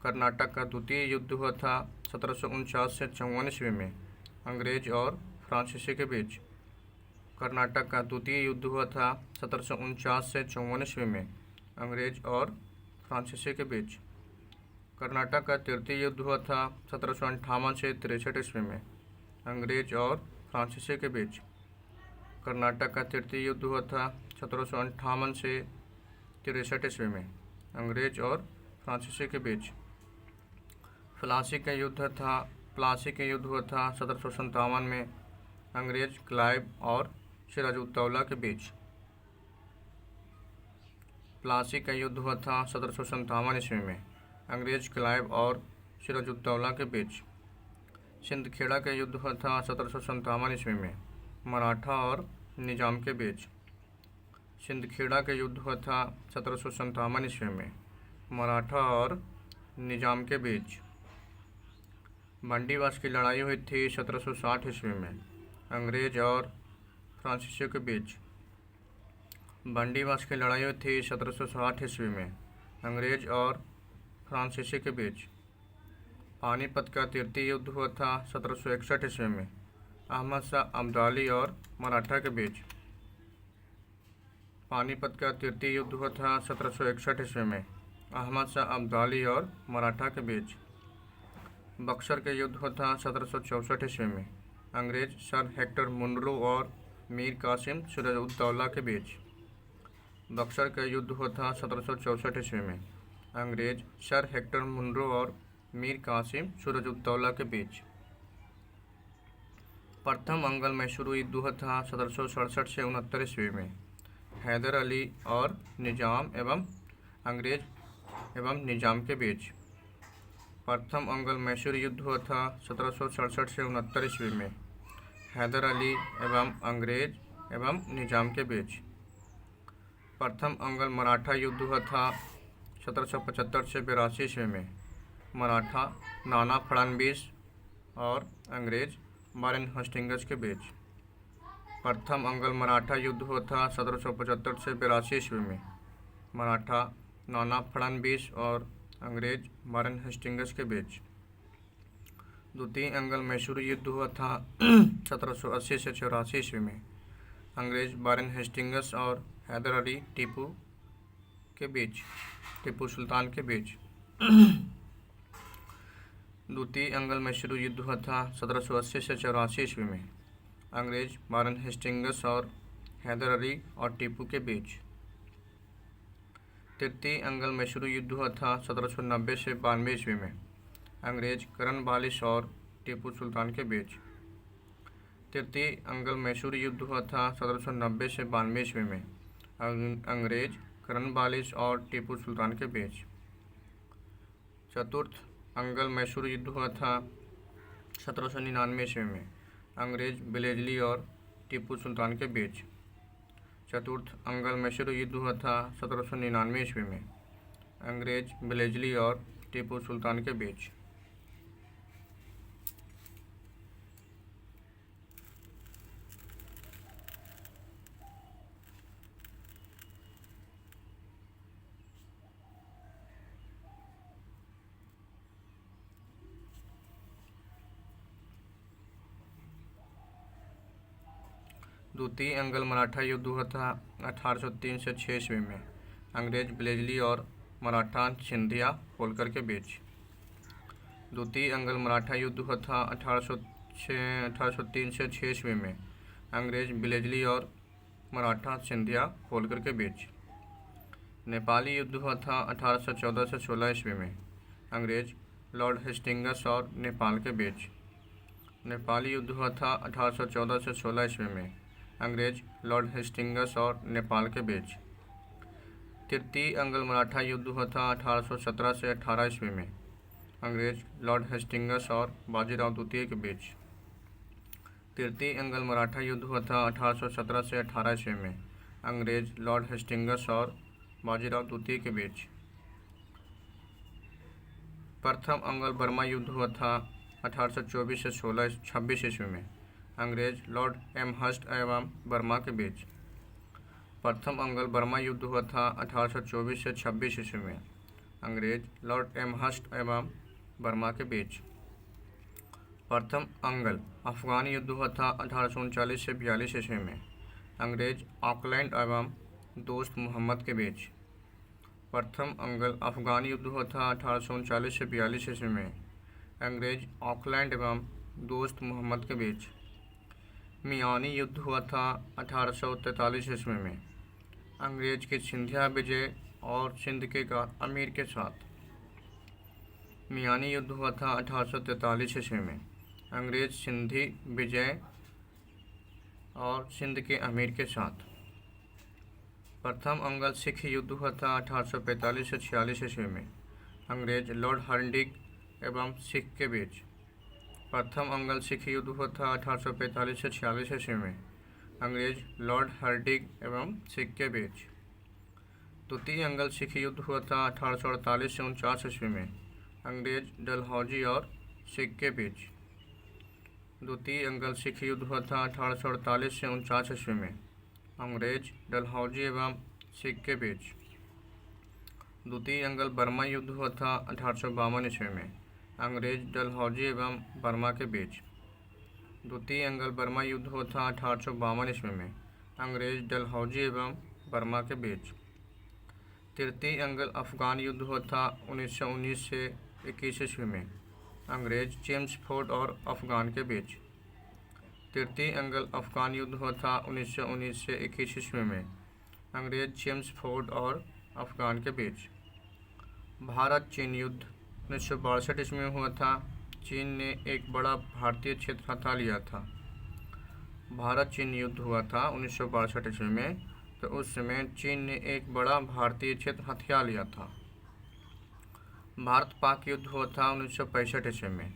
कर्नाटक का द्वितीय युद्ध हुआ था 1749 से 54 ईस्वी में, अंग्रेज और फ्रांसीसी के बीच। कर्नाटक का द्वितीय युद्ध हुआ था 1749 से 54 ईस्वी में, अंग्रेज और फ्रांसीसी के बीच। कर्नाटक का तृतीय युद्ध हुआ था 1758 से 63 ईस्वी में, अंग्रेज और फ्रांसीसी के बीच। कर्नाटक का तृतीय युद्ध हुआ था 1758 से 63 ईस्वी में, अंग्रेज और फ्रांसीसी के बीच। प्लासी का युद्ध हुआ था 1757 में, अंग्रेज क्लाइव और सिराजुद्दौला के बीच। प्लासी का युद्ध हुआ था 1757 ईस्वी में, अंग्रेज क्लाइव और सिराजुद्दौला के बीच। सिंदखेड़ा का युद्ध हुआ था 1757 ईस्वी में, मराठा और निजाम के बीच। सिंदखेड़ा का युद्ध हुआ था 1757 ईस्वी में, मराठा और निजाम के बीच। बंडीवास की लड़ाई हुई थी 1760 ईस्वी में, अंग्रेज और फ्रांसीसियों के बीच। बंडी मास की लड़ाई हुई थी 1760 ईस्वी में अंग्रेज और फ्रांसीसी के बीच। पानीपत का तृतीय युद्ध हुआ था 1761 ईस्वी में अहमद शाह अब्दाली और मराठा के बीच। पानीपत का तृतीय युद्ध हुआ था 1761 ईस्वी में अहमद शाह अब्दाली और मराठा के बीच। बक्सर के युद्ध हुआ था 1764 ईस्वी में अंग्रेज सर हेक्टर मुनरो और मीर कासिम सिराजुद्दौला के बीच। बक्सर का युद्ध हुआ था 1764 ईस्वी में अंग्रेज सर हेक्टर मुनरो और मीर कासिम सिराजुद्दौला के बीच। प्रथम अंगल मैसूर युद्ध हुआ था 1767 से 69 ईस्वी में हैदर अली और निजाम एवं अंग्रेज एवं निजाम के बीच। प्रथम अंगल मैसूर युद्ध हुआ था 1767 से 69 ईस्वी में हैदर अली एवं अंग्रेज एवं निजाम के बीच। प्रथम अंगल मराठा युद्ध हुआ था 1775 से 82 ईस्वी में मराठा नाना फड़नवीस और अंग्रेज वारेन हेस्टिंग्स के बीच। प्रथम अंगल मराठा युद्ध हुआ था 1775 से 82 ईस्वी में मराठा नाना फड़नवीस और अंग्रेज वारेन हेस्टिंग्स के बीच। द्वितीय अंगल मैसूर युद्ध हुआ था 1780 से 84 ईस्वी में अंग्रेज वारेन हेस्टिंग्स और हैदर अली टीपू सुल्तान के बीच। द्वितीय अंगल मैसूर युद्ध हुआ था 1780 से 84 ईस्वी में अंग्रेज वारेन हेस्टिंग्स और हैदर अली और टीपू के बीच। तृतीय अंगल मैसूर युद्ध हुआ था 1790 से 92 ईस्वी में अंग्रेज करनवालिस और टीपू सुल्तान के बीच। तृतीय अंगल मैसूर युद्ध हुआ था 1790 से 92 ईस्वी में अंग्रेज करनवालिस और टीपू सुल्तान के बीच। चतुर्थ अंगल मैसूर युद्ध हुआ था 1799 ईस्वी में अंग्रेज बिलेजली और टीपू सुल्तान के बीच। चतुर्थ अंगल मैसूर युद्ध हुआ था 1799 ईस्वी में अंग्रेज बिलेजली और टीपू सुल्तान के बीच। द्वितीय अंगल मराठा युद्ध हुआ था 1803 से 6 ईस्वी में अंग्रेज बिलेजली और मराठा सिंधिया होलकर के बीच। द्वितीय अंगल मराठा युद्ध हुआ था 1803 से 6 ईस्वी में अंग्रेज बिलेजली और मराठा सिंधिया होलकर के बीच। नेपाली युद्ध हुआ था 1814 से 16 ईस्वी में अंग्रेज लॉर्ड हेस्टिंग्स और नेपाल के बीच। नेपाली युद्ध हुआ था 1814 से 16 ईस्वी में अंग्रेज लॉर्ड हेस्टिंग्स और नेपाल के बीच। तृतीय अंगल मराठा युद्ध हुआ था 1817 से 18 ईस्वी में अंग्रेज लॉर्ड हेस्टिंग्स और बाजीराव द्वितीय के बीच। तृतीय अंगल मराठा युद्ध हुआ था 1817 से 18 ईस्वी में अंग्रेज लॉर्ड हेस्टिंग्स और बाजीराव द्वितीय के बीच। प्रथम अंगल बर्मा युद्ध हुआ था 1824 से 26 ईस्वी में अंग्रेज लॉर्ड एमहर्स्ट एवं बर्मा के बीच। प्रथम अंगल बर्मा युद्ध हुआ था 1824 से 26 ईस्वी में अंग्रेज लॉर्ड एमहर्स्ट एवं बर्मा के बीच। प्रथम अंगल अफगान युद्ध हुआ था 1839 से 42 ईस्वी में अंग्रेज ऑकलैंड एवं दोस्त मोहम्मद के बीच। प्रथम अंगल अफगान युद्ध हुआ था 1839 से 42 ईस्वी में अंग्रेज ऑकलैंड एवं दोस्त मोहम्मद के बीच। मियानी युद्ध हुआ था 1843 ईस्वी में अंग्रेज की सिंधिया विजय और सिंध के अमीर के साथ। मियानी युद्ध हुआ था 1843 ईस्वी में अंग्रेज सिंधी विजय और सिंध के अमीर के साथ। प्रथम अंगल सिख युद्ध हुआ था 1845 से 46 ईस्वी में अंग्रेज लॉर्ड हर्डिंग एवं सिख के बीच। प्रथम अंगल सिख युद्ध हुआ था 1845 से 46 ईस्वी में अंग्रेज लॉर्ड हर्डिंग एवं सिख के बीच। द्वितीय अंगल सिख युद्ध हुआ था 1848 से 49 ईस्वी में अंग्रेज डलहौजी और सिख के बीच। द्वितीय एंग्लो सिख युद्ध हुआ था 1848 से 49 ईस्वी में, अंग्रेज, डलहौजी एवं सिख के बीच। द्वितीय एंग्लो बर्मा युद्ध हुआ था 1852 ईस्वी में, अंग्रेज, डलहौजी एवं बर्मा के बीच। द्वितीय एंग्लो बर्मा युद्ध हुआ था 1852 ईस्वी में, अंग्रेज, डलहौजी एवं बर्मा के बीच। तृतीय एंग्लो अफगान युद्ध हुआ था 1919 से 21 ईस्वी में, अंग्रेज, जेम्स फोर्ड और अफगान के बीच। तृतीय एंग्लो अफगान युद्ध हुआ था 1919 से 21 ईस्वी में, अंग्रेज, जेम्स फोर्ड और अफगान के बीच। भारत चीन युद्ध 1962 ईस्वी में हुआ था। चीन ने एक बड़ा भारतीय क्षेत्र हथा लिया था। भारत चीन युद्ध हुआ था 1962 ईस्वी में, तो उस समय चीन ने एक बड़ा भारतीय क्षेत्र हथिया लिया था। भारत पाक युद्ध हुआ था 1965 ईस्वी में,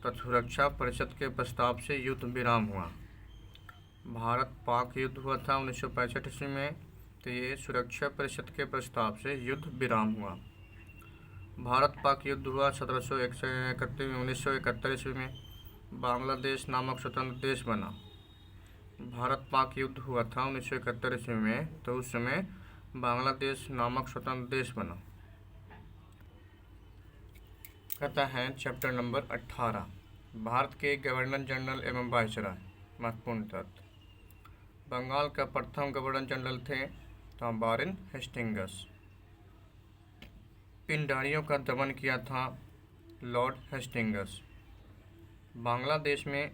तो सुरक्षा परिषद के प्रस्ताव से युद्ध विराम हुआ। भारत पाक युद्ध हुआ था 1965 ईस्वी में, तो ये सुरक्षा परिषद के प्रस्ताव से युद्ध विराम हुआ। भारत पाक युद्ध हुआ 1971 ईस्वी में, बांग्लादेश नामक स्वतंत्र देश बना। भारत पाक युद्ध हुआ था 1971 ईस्वी में, तो उस समय बांग्लादेश नामक स्वतंत्र देश बना। कहता है चैप्टर नंबर 18, भारत के गवर्नर जनरल एवं वायसराय। महत्वपूर्ण तथ्य, बंगाल का प्रथम गवर्नर जनरल थे वारेन हेस्टिंग्स। पिंडारियों का दमन किया था लॉर्ड हेस्टिंग्स। बांग्लादेश में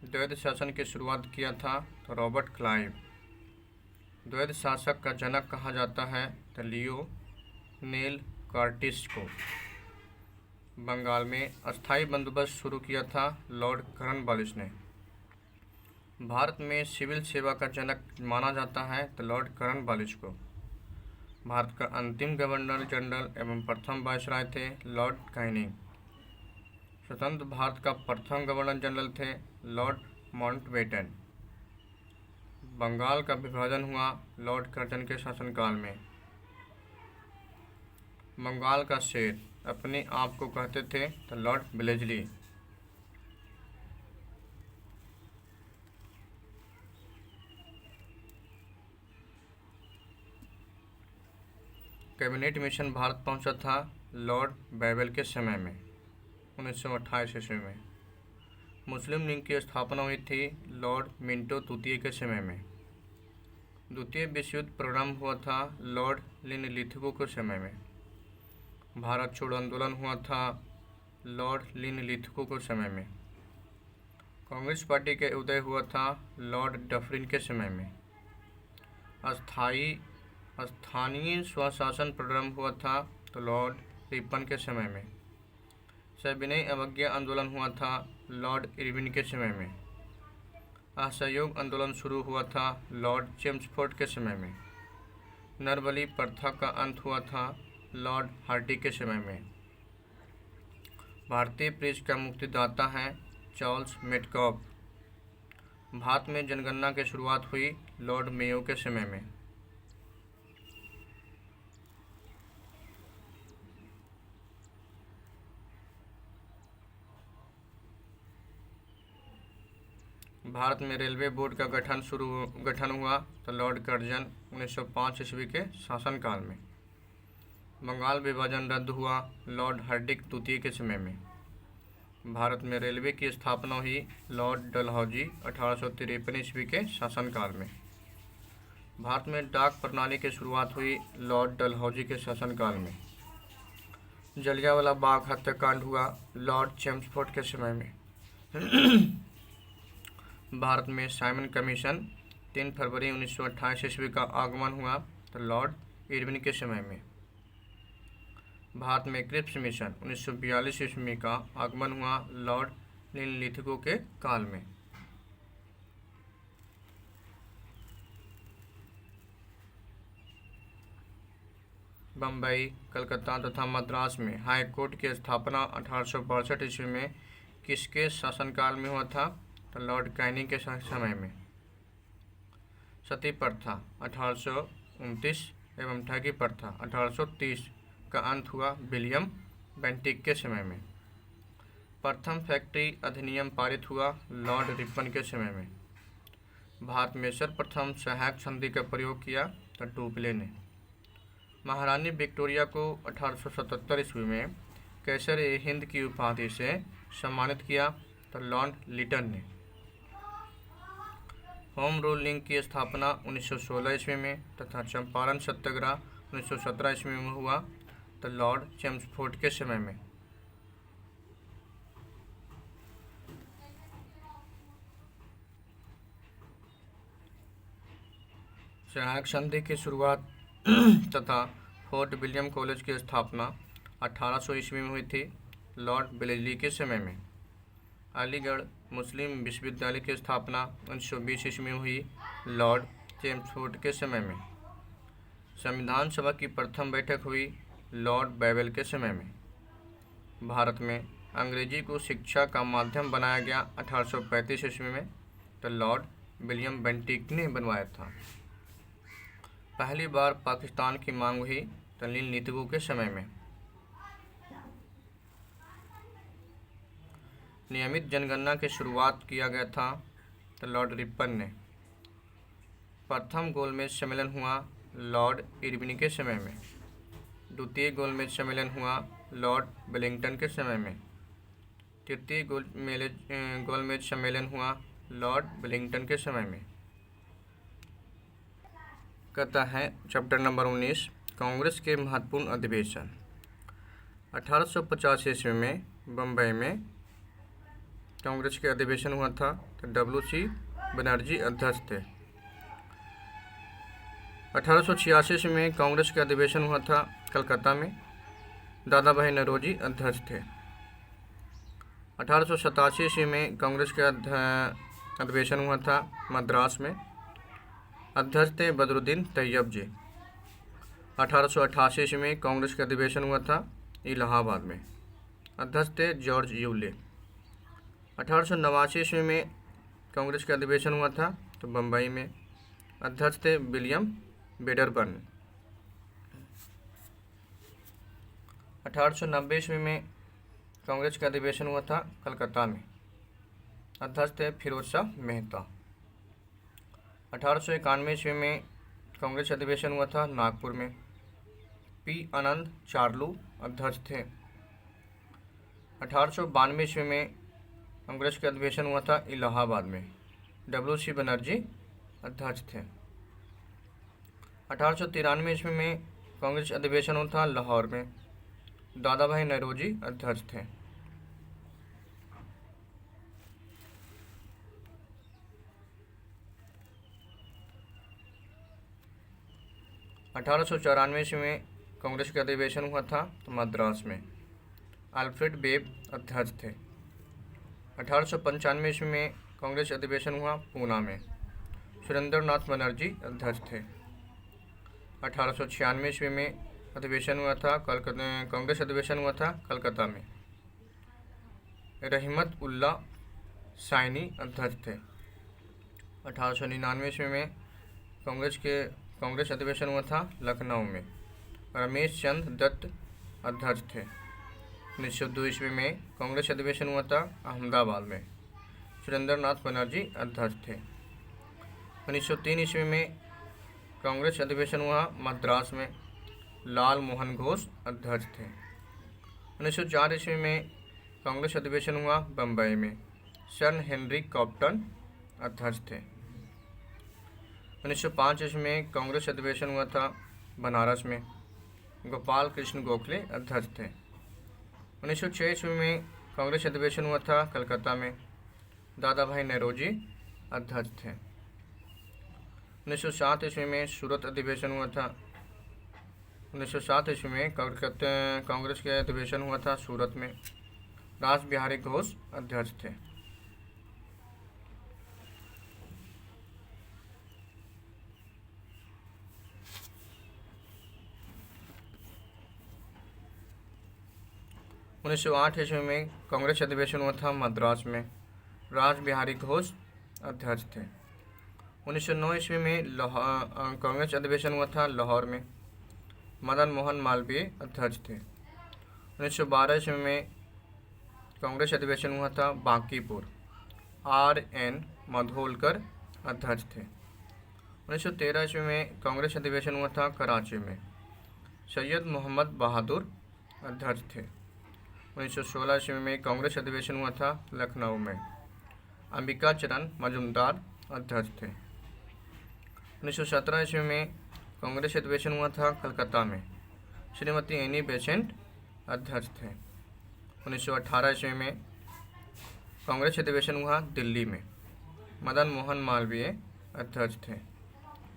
द्वैध शासन की शुरुआत किया था तो रॉबर्ट क्लाइव। द्वैध शासक का जनक कहा जाता है तो लियो नेल कार्टिस को। बंगाल में अस्थायी बंदोबस्त शुरू किया था लॉर्ड कॉर्नवालिस ने। भारत में सिविल सेवा का जनक माना जाता है तो लॉर्ड कॉर्नवालिस को। भारत का अंतिम गवर्नर जनरल एवं प्रथम वायसराय थे लॉर्ड कैनिंग। स्वतंत्र भारत का प्रथम गवर्नर जनरल थे लॉर्ड माउंटबेटन। बंगाल का विभाजन हुआ लॉर्ड कर्जन के शासनकाल में। बंगाल का शेर अपने आप को कहते थे तो Lord Wellesley. Cabinet mission Bharat पहुंचा था लॉर्ड बैबल के समय में 1928 ईस्वी में। मुस्लिम लीग की स्थापना हुई थी लॉर्ड मिंटो तृतीय के समय में। द्वितीय विश्व युद्ध प्रारंभ हुआ था लॉर्ड लिनलिथगो के समय में। भारत छोड़ो आंदोलन हुआ था लॉर्ड लिनलिथगो के समय में। कांग्रेस पार्टी के उदय हुआ था लॉर्ड डफरिन के समय में। स्थानीय स्वशासन प्रारंभ हुआ था तो लॉर्ड रिपन के समय में। सविनय अवज्ञा आंदोलन हुआ था लॉर्ड इरविन के समय में। असहयोग आंदोलन शुरू हुआ था लॉर्ड चेम्सफोर्ड के समय में। नरबली प्रथा का अंत हुआ था लॉर्ड हार्डी के समय में। भारतीय प्रेस का मुक्तिदाता है चार्ल्स मेटकॉफ। भारत में जनगणना की शुरुआत हुई लॉर्ड मेयो के समय में। भारत में रेलवे बोर्ड का गठन हुआ तो लॉर्ड कर्जन 1905 ईस्वी के शासनकाल में। बंगाल विभाजन रद्द हुआ लॉर्ड हार्डिंग तृतीय के समय में। भारत में रेलवे की स्थापना हुई लॉर्ड डलहौजी 1853 ईस्वी के शासनकाल में। भारत में डाक प्रणाली की शुरुआत हुई लॉर्ड डलहौजी के शासनकाल में। जलियांवाला बाग हत्याकांड हुआ लॉर्ड चेम्सफोर्ड के समय में। भारत में साइमन कमीशन 3 फरवरी 1928 ईस्वी का आगमन हुआ तो लॉर्ड इरविन के समय में। भारत में क्रिप्स मिशन 1942 ईस्वी का आगमन हुआ लॉर्ड लिनलिथगो के काल में। बम्बई, कलकत्ता तथा मद्रास में हाई कोर्ट की स्थापना 1862 ईस्वी में किसके शासनकाल में हुआ था तो लॉर्ड कैनिंग के समय में। सती प्रथा 1829 एवं ठगी प्रथा 1830 का अंत हुआ विलियम बेंटिक के समय में। प्रथम फैक्ट्री अधिनियम पारित हुआ लॉर्ड रिपन के समय में। भारत में सर्वप्रथम सहायक संधि का प्रयोग किया तो डुपले ने। महारानी विक्टोरिया को 1877 ईस्वी में कैसर ए हिंद की उपाधि से सम्मानित किया तो लॉर्ड लिटन ने। होम रूल लीग की स्थापना 1916 ईस्वी में तथा चंपारण सत्याग्रह 1917 ईस्वी में हुआ तो लॉर्ड चेम्सफोर्ड के समय में। सहायक संधि की शुरुआत तथा फोर्ट विलियम कॉलेज की स्थापना 1800 ईस्वी में हुई थी लॉर्ड बेलेस्ली के समय में। अलीगढ़ मुस्लिम विश्वविद्यालय की स्थापना 1920 ईस्वी में हुई लॉर्ड चेम्सफोर्ड के समय में। संविधान सभा की प्रथम बैठक हुई लॉर्ड बैवेल के समय में। भारत में अंग्रेजी को शिक्षा का माध्यम बनाया गया 1835 ईस्वी में तो लॉर्ड विलियम बेंटिक ने बनवाया था। पहली बार पाकिस्तान की मांग हुई तो नील नीतियों के समय में। नियमित जनगणना की शुरुआत किया गया था तो लॉर्ड रिपन ने। प्रथम गोलमेज सम्मेलन हुआ लॉर्ड इरविन के समय में। द्वितीय गोलमेज सम्मेलन हुआ लॉर्ड वेलिंगटन के समय में। तृतीय गोलमेज सम्मेलन हुआ लॉर्ड वेलिंगटन के समय में। कहता है चैप्टर नंबर 19 कांग्रेस के महत्वपूर्ण अधिवेशन। 1885 ईस्वी में बम्बई में कांग्रेस के अधिवेशन हुआ था तो WC बनर्जी अध्यक्ष थे। 1886 में कांग्रेस का अधिवेशन हुआ था कलकत्ता में, दादा भाई नौरोजी अध्यक्ष थे। 1887 ईस्वी में कांग्रेस का अधिवेशन हुआ था मद्रास में, अध्यक्ष थे बदरुद्दीन तैयब जी। 1888 ईस्वी में कांग्रेस का अधिवेशन हुआ था इलाहाबाद में, अध्यक्ष थे जॉर्ज यूले। 1889 ईस्वी में कांग्रेस का अधिवेशन हुआ था तो बम्बई में, अध्यक्ष थे विलियम वेडरबर्न। 1890 ईस्वी में कांग्रेस का अधिवेशन हुआ था कलकत्ता में, अध्यक्ष थे फिरोज शाह मेहता। 1891 ईस्वी में कांग्रेस अधिवेशन हुआ था नागपुर में, P आनंद चार्लू अध्यक्ष थे। 1892 ईस्वी में कांग्रेस का अधिवेशन हुआ था इलाहाबाद में, WC बनर्जी अध्यक्ष थे। 1893 ईस्वी में कांग्रेस अधिवेशन हुआ था लाहौर में, दादाभाई नौरोजी अध्यक्ष थे। 1894 ईस्वी में कांग्रेस का अधिवेशन हुआ था तो मद्रास में, अल्फ्रेड बेब अध्यक्ष थे। 1895 ईस्वी में कांग्रेस अधिवेशन हुआ पूना में, सुरेंद्रनाथ बनर्जी अध्यक्ष थे। 1896 ईस्वी में अधिवेशन हुआ था कांग्रेस अधिवेशन हुआ था कलकत्ता में, रहमत उल्ला साइनी अध्यक्ष थे। 1899 ईस्वी में कांग्रेस अधिवेशन हुआ था लखनऊ में, रमेश चंद्र दत्त अध्यक्ष थे। 1902 ईस्वी में कांग्रेस अधिवेशन हुआ था अहमदाबाद में, सुरेंद्रनाथ बनर्जी अध्यक्ष थे। 1903 ईस्वी में कांग्रेस अधिवेशन हुआ मद्रास में, लाल मोहन घोष अध्यक्ष थे। 1904 ईस्वी में कांग्रेस अधिवेशन हुआ बम्बई में, सर हेनरी कॉप्टन अध्यक्ष थे। 1905 ईस्वी में कांग्रेस अधिवेशन हुआ था बनारस में, गोपाल कृष्ण गोखले अध्यक्ष थे। 1906 ईस्वी में कांग्रेस अधिवेशन हुआ था कलकत्ता में, दादाभाई नौरोजी अध्यक्ष थे। 1907 ईस्वी में सूरत अधिवेशन हुआ था। 1907 ईस्वी में कांग्रेस का अधिवेशन हुआ था सूरत में, रास बिहारी घोष अध्यक्ष थे। उन्नीस सौ 8 ईस्वी में कांग्रेस अधिवेशन हुआ था मद्रास में, रास बिहारी घोष अध्यक्ष थे। 1909 ईस्वी में कांग्रेस अधिवेशन हुआ था लाहौर में, मदन मोहन मालवीय अध्यक्ष थे। 1912 ईस्वी में कांग्रेस अधिवेशन हुआ था बांकीपुर। R.N. माधोलकर अध्यक्ष थे। 1913 ईस्वी में कांग्रेस अधिवेशन हुआ था कराची में। सैयद मोहम्मद बहादुर अध्यक्ष थे। 1916 ईस्वी में कांग्रेस अधिवेशन हुआ था लखनऊ में। अंबिका चरण मजूमदार अध्यक्ष थे। 1917 ईस्वी में कांग्रेस अधिवेशन हुआ था कलकत्ता में। श्रीमती एनी बेसेंट अध्यक्ष थे। 1918 ईस्वी में कांग्रेस अधिवेशन हुआ दिल्ली में। मदन मोहन मालवीय अध्यक्ष थे।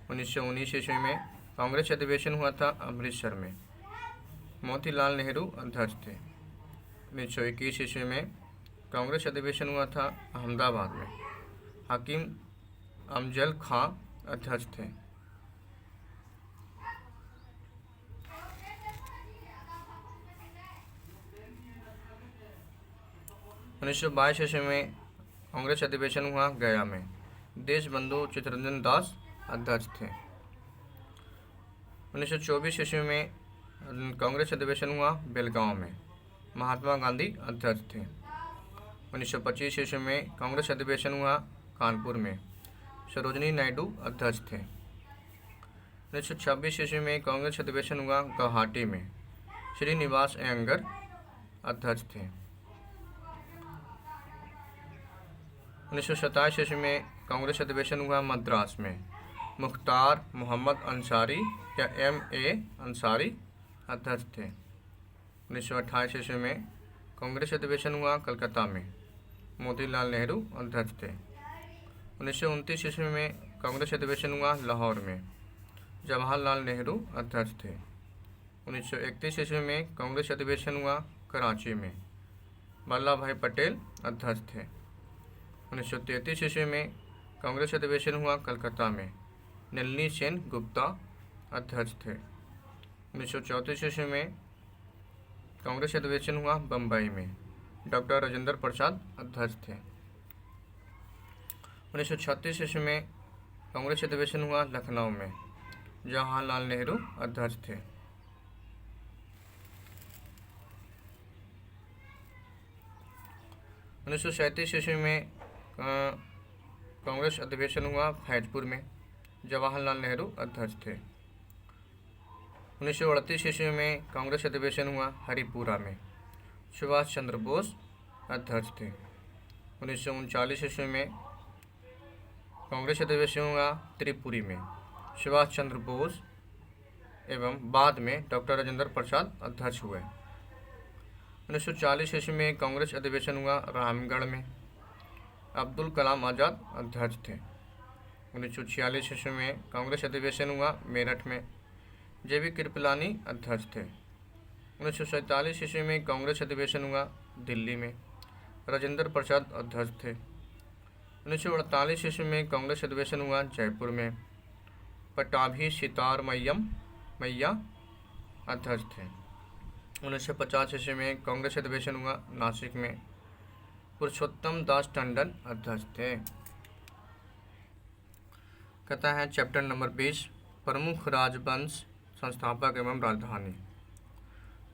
1919 ईस्वी में कांग्रेस अधिवेशन हुआ था अमृतसर में। मोतीलाल नेहरू अध्यक्ष थे। 1921 ईस्वी में कांग्रेस अधिवेशन हुआ था अहमदाबाद में। हकीम अफजल खां अध्यक्ष थे। 1922 ईस्वी में कांग्रेस अधिवेशन हुआ गया में। देशबंधु चित्तरंजन दास अध्यक्ष थे। 1924 ईस्वी में कांग्रेस अधिवेशन हुआ बेलगांव में। महात्मा गांधी अध्यक्ष थे। 1925 ईस्वी में कांग्रेस अधिवेशन हुआ कानपुर में। सरोजनी नायडू अध्यक्ष थे। 1926 ईस्वी में कांग्रेस अधिवेशन हुआ गुवाहाटी में। श्रीनिवास अयंगर अध्यक्ष थे। 1927 ईस्वी में कांग्रेस अधिवेशन हुआ मद्रास में। मुख्तार मोहम्मद अंसारी या M.A. अंसारी अध्यक्ष थे। 1928 ईस्वी में कांग्रेस अधिवेशन हुआ कलकत्ता में। मोतीलाल नेहरू अध्यक्ष थे। 1929 ईस्वी में कांग्रेस अधिवेशन हुआ लाहौर में। जवाहरलाल नेहरू अध्यक्ष थे। 1931 ईस्वी में कांग्रेस अधिवेशन हुआ कराची में। वल्लभ भाई पटेल अध्यक्ष थे। 1933 ईस्वी में कांग्रेस अधिवेशन हुआ कलकत्ता में। नलिनी सेन गुप्ता अध्यक्ष थे। 1934 ईस्वी में कांग्रेस अधिवेशन हुआ बम्बई में। डॉक्टर राजेंद्र प्रसाद अध्यक्ष थे। 1936 ईस्वी में कांग्रेस अधिवेशन हुआ लखनऊ में। जवाहरलाल नेहरू अध्यक्ष थे। 1937 ईस्वी में कांग्रेस अधिवेशन हुआ फैजपुर में। जवाहरलाल नेहरू अध्यक्ष थे। 1938 ईस्वी में कांग्रेस अधिवेशन हुआ हरिपुरा में। सुभाष चंद्र बोस अध्यक्ष थे। 1939 ईस्वी में कांग्रेस अधिवेशन हुआ त्रिपुरी में। सुभाष चंद्र बोस एवं बाद में डॉक्टर राजेंद्र प्रसाद अध्यक्ष हुए। 1940 ईस्वी में कांग्रेस अधिवेशन हुआ रामगढ़ में। अब्दुल कलाम आज़ाद अध्यक्ष थे। 1946 ईस्वी में कांग्रेस अधिवेशन हुआ मेरठ में। JV कृपलानी अध्यक्ष थे। 1947 ईस्वी में कांग्रेस अधिवेशन हुआ दिल्ली में। राजेंद्र प्रसाद अध्यक्ष थे। 1948 ईस्वी में कांग्रेस अधिवेशन हुआ जयपुर में। पटाभी सितार मैया अध्यक्ष थे। 1950 ईस्वी में कांग्रेस अधिवेशन हुआ नासिक में। पुरुषोत्तम दास टंडन अध्यक्ष थे। कहता है चैप्टर नंबर 20 प्रमुख राजवंश संस्थापक एवं राजधानी।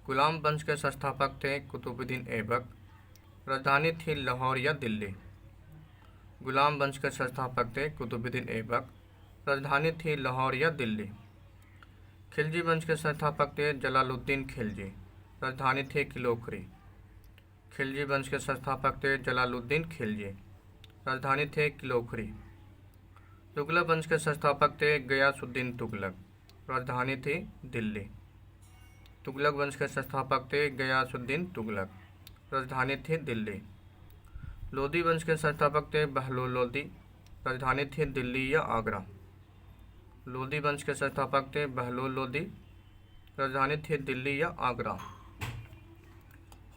गुलाम वंश के संस्थापक थे कुतुबुद्दीन ऐबक। राजधानी थी लाहौर या दिल्ली। गुलाम वंश के संस्थापक थे कुतुबुद्दीन ऐबक। राजधानी थी लाहौर या दिल्ली। खिलजी वंश के संस्थापक थे जलालुद्दीन खिलजी। राजधानी थी किलोखरी। खिलजी वंश के संस्थापक थे जलालुद्दीन खिलजी। राजधानी थे किलोखरी। तुगलक वंश के संस्थापक थे गयासुद्दीन तुगलक। राजधानी थी दिल्ली। तुगलक वंश के संस्थापक थे गयासुद्दीन तुगलक। राजधानी थी दिल्ली। लोधी वंश के संस्थापक थे बहलोल लोधी। राजधानी थी दिल्ली या आगरा। लोधी वंश के संस्थापक थे बहलोल लोधी। राजधानी थी दिल्ली या आगरा।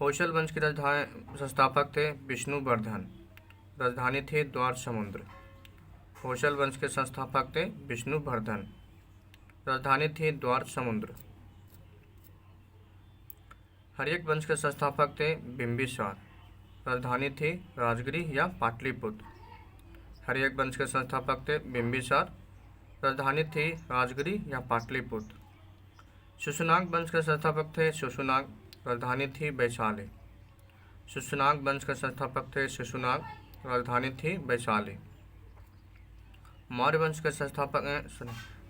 होयसल वंश के संस्थापक थे विष्णुवर्धन। राजधानी थी द्वार समुद्र। होयसल वंश के संस्थापक थे विष्णुवर्धन। राजधानी थी द्वार समुद्र। हर्यक वंश के संस्थापक थे बिंबिसार। राजधानी थी राजगिरी या पाटलिपुत्र। हर्यक वंश के संस्थापक थे बिंबिसार। राजधानी थी राजगिरी या पाटलिपुत्र। शुशुनाग वंश के संस्थापक थे शुशुनाग। राजधानी थी वैशाली। शिशुनाग वंश के संस्थापक थे शिशुनाग, राजधानी थी वैशाली। मौर्य वंश के संस्थापक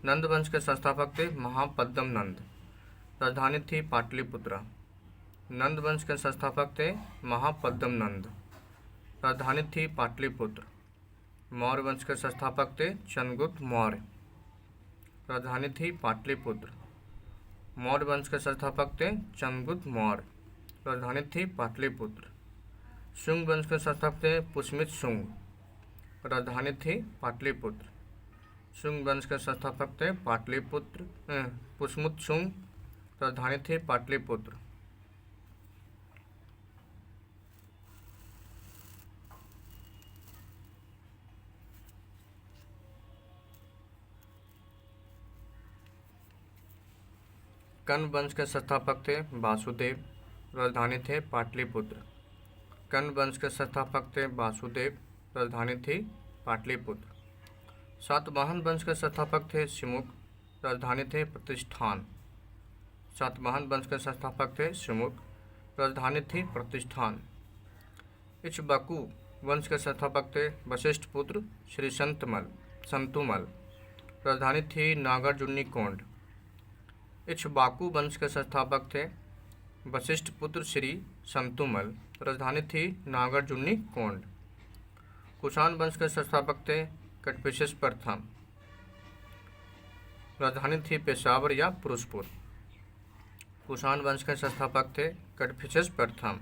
नंद वंश के संस्थापक थे महापद्म नंद, राजधानी थी पाटलिपुत्रा। नंद वंश के संस्थापक थे महापद्म नंद, राजधानी थी पाटलिपुत्र। मौर्य वंश के संस्थापक थे चंद्रगुप्त मौर्य, राजधानी थी पाटलिपुत्र। मौर्य वंश के संस्थापक थे चंद्रगुप्त मौर्य, राजधानी थी पाटलिपुत्र। शुंग वंश के संस्थापक थे पुष्यमित शुंग, राजधानी थी पाटलिपुत्र। शुंग वंश के संस्थापक थे पुष्यमित शुंग, राजधानी थी पाटलिपुत्र। कण्व वंश के संस्थापक थे वासुदेव, राजधानी थे पाटलिपुत्र। कण्व वंश के संस्थापक थे वासुदेव, राजधानी थी पाटलिपुत्र। सातवाहन वंश के संस्थापक थे शिमुख, राजधानी थे प्रतिष्ठान। सातवाहन वंश के संस्थापक थे शिमुख, राजधानी थी प्रतिष्ठान। इक्ष्वाकु वंश के संस्थापक थे वशिष्ठ पुत्र श्री संतुमल, राजधानी थी नागार्जुनी कोंड। इक्ष्वाकु वंश के संस्थापक थे वशिष्ठ पुत्र श्री संतुमल, राजधानी थी नागार्जुनी कोंड। कुषाण वंश के संस्थापक थे कटपिशस प्रथम, राजधानी थी पेशावर या पुरुषपुर। कुषाण वंश के संस्थापक थे कटपिशस प्रथम,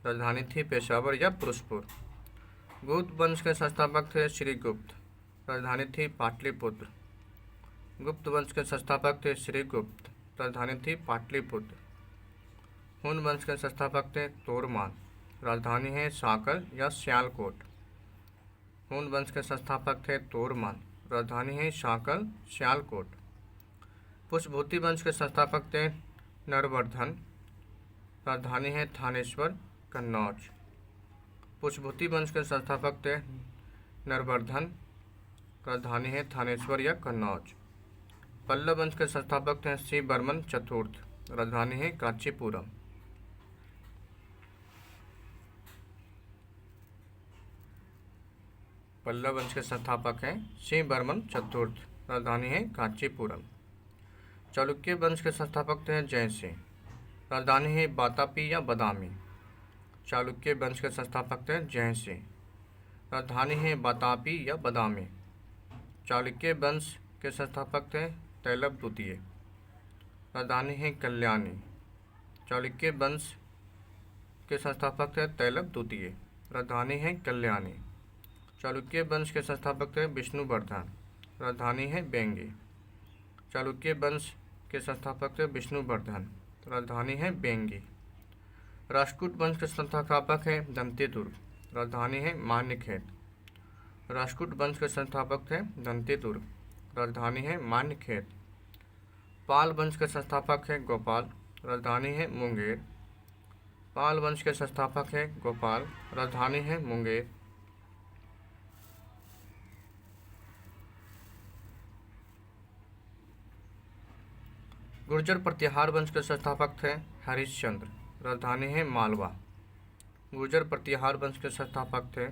राजधानी थी पेशावर या पुरुषपुर। गुप्त वंश के संस्थापक थे श्रीगुप्त, राजधानी थी पाटलिपुत्र। गुप्त वंश के संस्थापक थे श्रीगुप्त, राजधानी थी पाटलिपुत्र। हुन वंश के संस्थापक थे तोरमान, राजधानी है साकल या सियालकोट। हुन वंश के संस्थापक थे तोरमान, राजधानी है साकल सियालकोट। पुष्यभूति वंश के संस्थापक थे नरवर्धन, राजधानी है थानेश्वर कन्नौज। पुष्यभूति वंश के संस्थापक थे नरवर्धन, राजधानी है थानेश्वर या कन्नौज। पल्लव वंश के संस्थापक थे श्री बर्मन चतुर्थ, राजधानी है कांचीपुरम। पल्लव वंश के संस्थापक हैं श्री बर्मन चतुर्थ, राजधानी है कांचीपुरम। चालुक्य वंश के संस्थापक थे जयसिंह, राजधानी है बातापी या बदामी। चालुक्य वंश के संस्थापक थे जयसिंह, राजधानी है बातापी या बदामी। चालुक्य वंश के संस्थापक थे तैलभ द्वितीय, राजधानी है कल्याणी। चालुक्य वंश के संस्थापक थे तैलभ द्वितीय, राजधानी है कल्याणी। चालुक्य वंश के संस्थापक थे विष्णुवर्धन, राजधानी है बेंगी। चालुक्य वंश के संस्थापक थे विष्णुवर्धन, राजधानी है बेंगी। राष्ट्रकूट वंश के संस्थापक है दंतेदुर्ग, राजधानी है मान्यखेत। राष्ट्रकूट वंश के संस्थापक थे दंतेदुर्ग, राजधानी है मान्यखेत। पाल वंश के संस्थापक है गोपाल, राजधानी है मुंगेर। पाल वंश के संस्थापक है गोपाल, राजधानी है मुंगेर। गुर्जर प्रतिहार वंश के संस्थापक थे हरिश्चंद्र, राजधानी है मालवा। गुर्जर प्रतिहार वंश के संस्थापक थे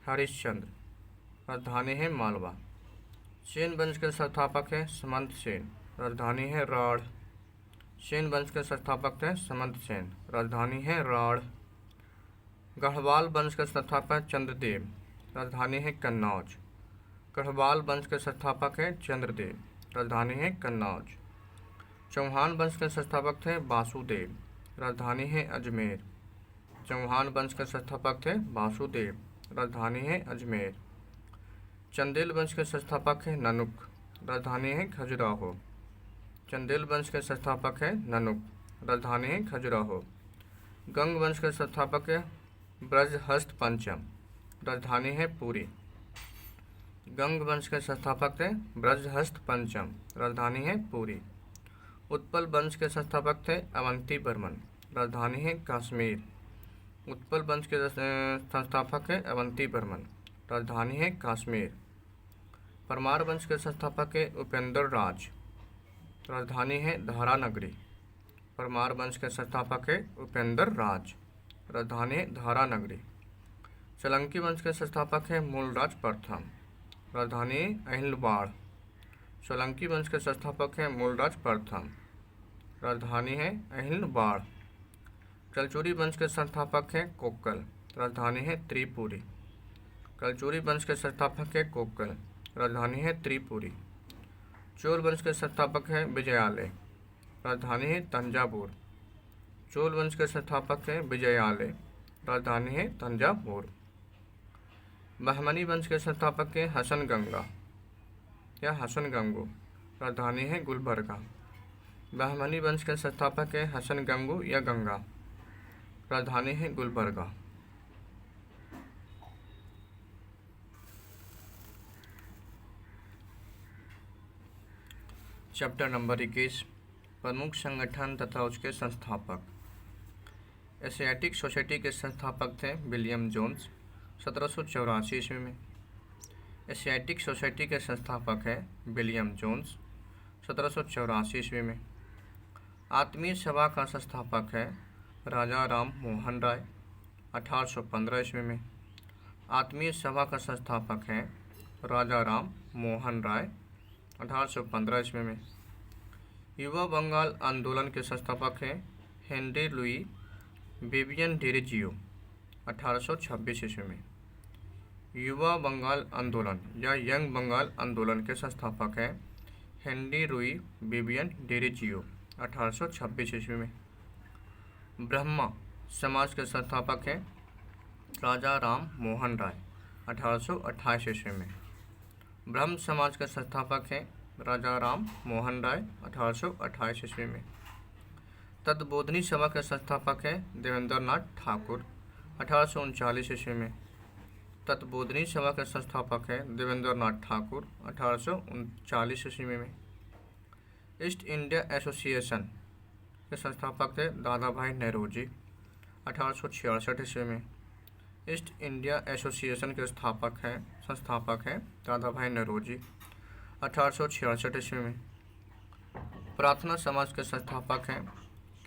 हरिश्चंद्र, राजधानी है मालवा। सेन वंश के संस्थापक है समंत सेन, राजधानी है राढ़। सेन वंश के संस्थापक थे समंत सेन, राजधानी है राढ़। गढ़वाल वंश के संस्थापक चंद्रदेव, राजधानी है कन्नौज। गढ़वाल वंश के संस्थापक है चंद्रदेव, राजधानी है कन्नौज। चौहान वंश के संस्थापक थे वासुदेव, राजधानी है अजमेर। चौहान वंश के संस्थापक थे वासुदेव, राजधानी है अजमेर। चंदेल वंश के संस्थापक है ननुक, राजधानी है खजुराहो। चंदेल वंश के संस्थापक है ननुक, राजधानी है खजुराहो। गंग वंश के संस्थापक है ब्रजहस्त पंचम, राजधानी है पुरी। गंग वंश के संस्थापक थे ब्रजहस्त पंचम, राजधानी है पुरी। उत्पल वंश के संस्थापक थे अवंती बर्मन, राजधानी है कश्मीर। उत्पल वंश के संस्थापक है अवंती बर्मन, राजधानी है कश्मीर। परमार वंश के संस्थापक है उपेंद्र राज, राजधानी है धारानगरी। परमार वंश के संस्थापक है उपेंद्र राज, राजधानी धारा नगरी। सोलंकी वंश के संस्थापक हैं मूलराज प्रथम। राजधानी अहिलवाड़। सोलंकी वंश के संस्थापक हैं मूलराज प्रथम। राजधानी है अहिलवाड़। कलचुरी वंश के संस्थापक हैं कोक्कल। राजधानी है त्रिपुरी। कलचुरी वंश के संस्थापक हैं कोक्कल। राजधानी है त्रिपुरी। चोल वंश के संस्थापक हैं विजयालय। राजधानी है तंजावुर। चोल वंश के संस्थापक हैं विजयालय। राजधानी है तंजावुर। बहमनी वंश के संस्थापक हैं हसनगंगा या हसनगंगू। राजधानी है गुलबर्गा। बहमनी वंश के संस्थापक हैं हसनगंगू या गंगा। राजधानी है गुलबर्गा। चैप्टर नंबर 21, प्रमुख संगठन तथा उसके संस्थापक। एशियाटिक सोसाइटी के संस्थापक थे विलियम जोन्स 1784 ईस्वी में। एशियाटिक सोसाइटी के संस्थापक है विलियम जोन्स 1784 ईस्वी में। आत्मीय सभा का संस्थापक है राजा राम मोहन राय 1815 ईस्वी में। आत्मीय सभा का संस्थापक है राजा राम मोहन राय 1815 ईस्वी में। युवा बंगाल आंदोलन के संस्थापक हैं हेनरी लुई विवियन डिरिजियो 1826 ईस्वी में। युवा बंगाल आंदोलन या यंग बंगाल आंदोलन के संस्थापक हैं हेनरी लुई विवियन डिरिजियो 1826 ईस्वी में। ब्रह्मा समाज के संस्थापक हैं राजा राम मोहन राय 1828 ईस्वी में। ब्रह्म समाज के संस्थापक हैं राजा राम मोहन राय 1828 ईस्वी में। तत्बोधनी सभा के संस्थापक हैं देवेंद्र नाथ ठाकुर 1839 ईस्वी में। तत्बोधनी सभा के संस्थापक हैं देवेंद्र नाथ ठाकुर 1839 ईस्वी में। ईस्ट इंडिया एसोसिएशन के संस्थापक थे दादा भाई नौरोजी 1866 ईस्वी में। ईस्ट इंडिया एसोसिएशन के संस्थापक हैं दादा भाई नौरोजी 1866 ईस्वी में। प्रार्थना समाज के संस्थापक हैं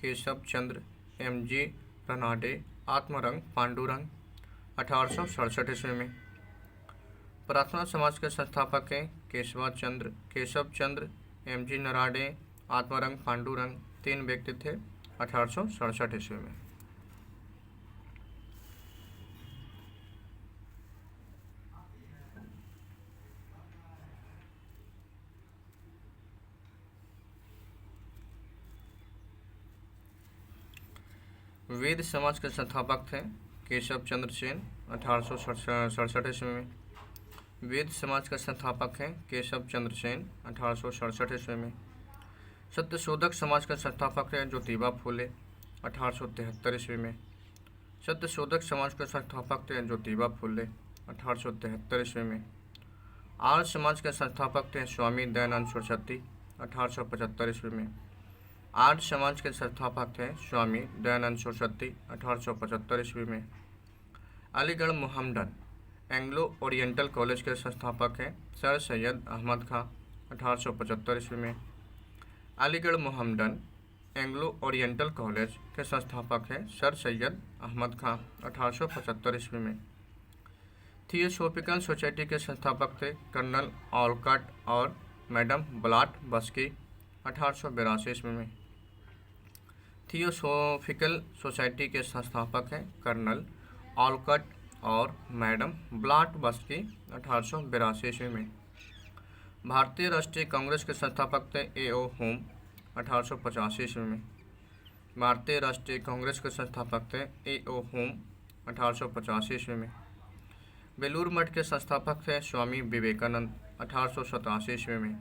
केशव चंद्र एम.जी. रनाडे आत्मरंग पांडुरंग 1867 ईस्वी में। प्रार्थना समाज के संस्थापक हैं केशव चंद्र एम.जी. नराडे आत्मरंग पांडुरंग। 3 व्यक्ति थे 1867 ईस्वी में। वेद समाज के संस्थापक थे केशव चंद्र सेन 1867 ईस्वी में। वेद समाज के संस्थापक हैं केशव चंद्र सेन 1867 ईस्वी में। सत्यशोधक समाज के संस्थापक हैं ज्योतिबा फूले 1873 ईस्वी में। सत्यशोधक समाज के संस्थापक थे ज्योतिबा फूले 1873 ईस्वी में। आर्य समाज के संस्थापक थे स्वामी दयानंद सरस्वती 1875 ईस्वी में। आर्य समाज के संस्थापक थे स्वामी दयानंद सरस्वती 1875 ईस्वी में। Aligarh Mohammedan Anglo oriental college के संस्थापक हैं सर सैयद अहमद खां 1875 ईस्वी में। Aligarh Mohammedan Anglo oriental college के संस्थापक हैं सर सैयद अहमद खां 1875 ईस्वी में। थियोसॉफिकल सोसाइटी के संस्थापक थे कर्नल ऑलकट और मैडम ब्लाट बस्की 1882 ईस्वी में। थियोसॉफिकल सोसाइटी के संस्थापक हैं कर्नल ऑलकट और मैडम ब्लाट बस्की 1882 ईस्वी में। भारतीय राष्ट्रीय कांग्रेस के संस्थापक थे ए.ओ. होम 1885 ईस्वी में। भारतीय राष्ट्रीय कांग्रेस के संस्थापक थे ए.ओ. होम 1885 ईस्वी में। बेलूर मठ के संस्थापक थे स्वामी विवेकानंद 1887 ईस्वी में।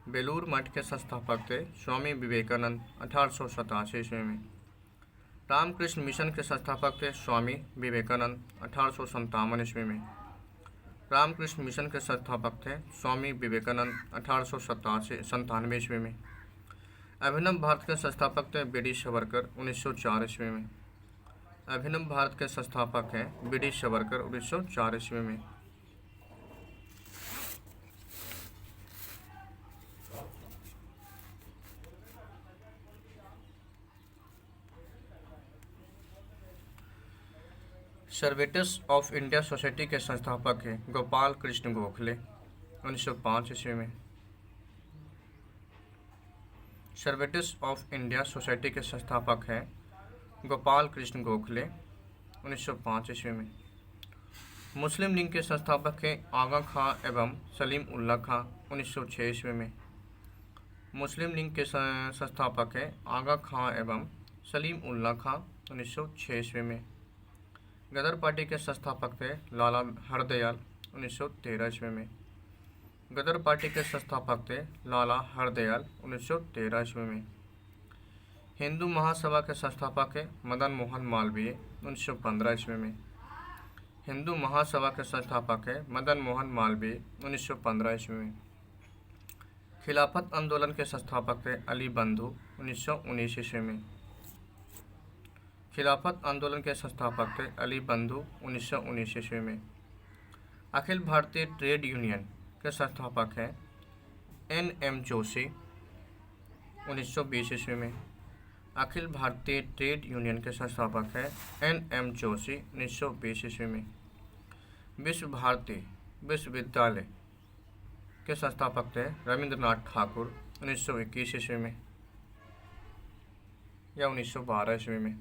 बेलूर मठ के संस्थापक थे स्वामी विवेकानंद 1887 ईस्वी में। रामकृष्ण मिशन के संस्थापक थे स्वामी विवेकानंद 1857 ईस्वी में। रामकृष्ण मिशन के संस्थापक थे स्वामी विवेकानंद 1897 ईस्वी में। अभिनव भारत के संस्थापक थे बी डी सावरकर 1904 ईस्वी में। अभिनव भारत के संस्थापक हैं बी डी सावरकर 1904 ईस्वी में। सर्वेटिस ऑफ इंडिया सोसाइटी के संस्थापक हैं गोपाल कृष्ण गोखले 1905 ईस्वी में। सर्वेटिस ऑफ इंडिया सोसाइटी के संस्थापक हैं गोपाल कृष्ण गोखले 1905 ईस्वी में। मुस्लिम लीग के संस्थापक हैं आगा खां एवं सलीम उल्लाह खां 1906 ईस्वी में। मुस्लिम लीग के संस्थापक हैं आगा खां एवं सलीम उल्लाह खां 1906 ईस्वी में। गदर पार्टी के संस्थापक थे लाला हरदयाल 1913 ईस्वी में। गदर पार्टी के संस्थापक थे लाला हरदयाल 1913 ईस्वी में। हिंदू महासभा के संस्थापक है मदन मोहन मालवीय 1915 ईस्वी में। हिंदू महासभा के संस्थापक है मदन मोहन मालवीय 1915 ईस्वी में। खिलाफत आंदोलन के संस्थापक थे अली बंधु 1919 ईस्वी में। खिलाफत आंदोलन के संस्थापक थे अली बंधु 1919 ईस्वी में। अखिल भारतीय ट्रेड यूनियन के संस्थापक हैं NM जोशी 1920 ईस्वी में। अखिल भारतीय ट्रेड यूनियन के संस्थापक हैं NM जोशी 1920 ईस्वी में। विश्व भारती विश्वविद्यालय के संस्थापक थे रविंद्रनाथ ठाकुर 1921 ईस्वी में या 1912 ईस्वी में।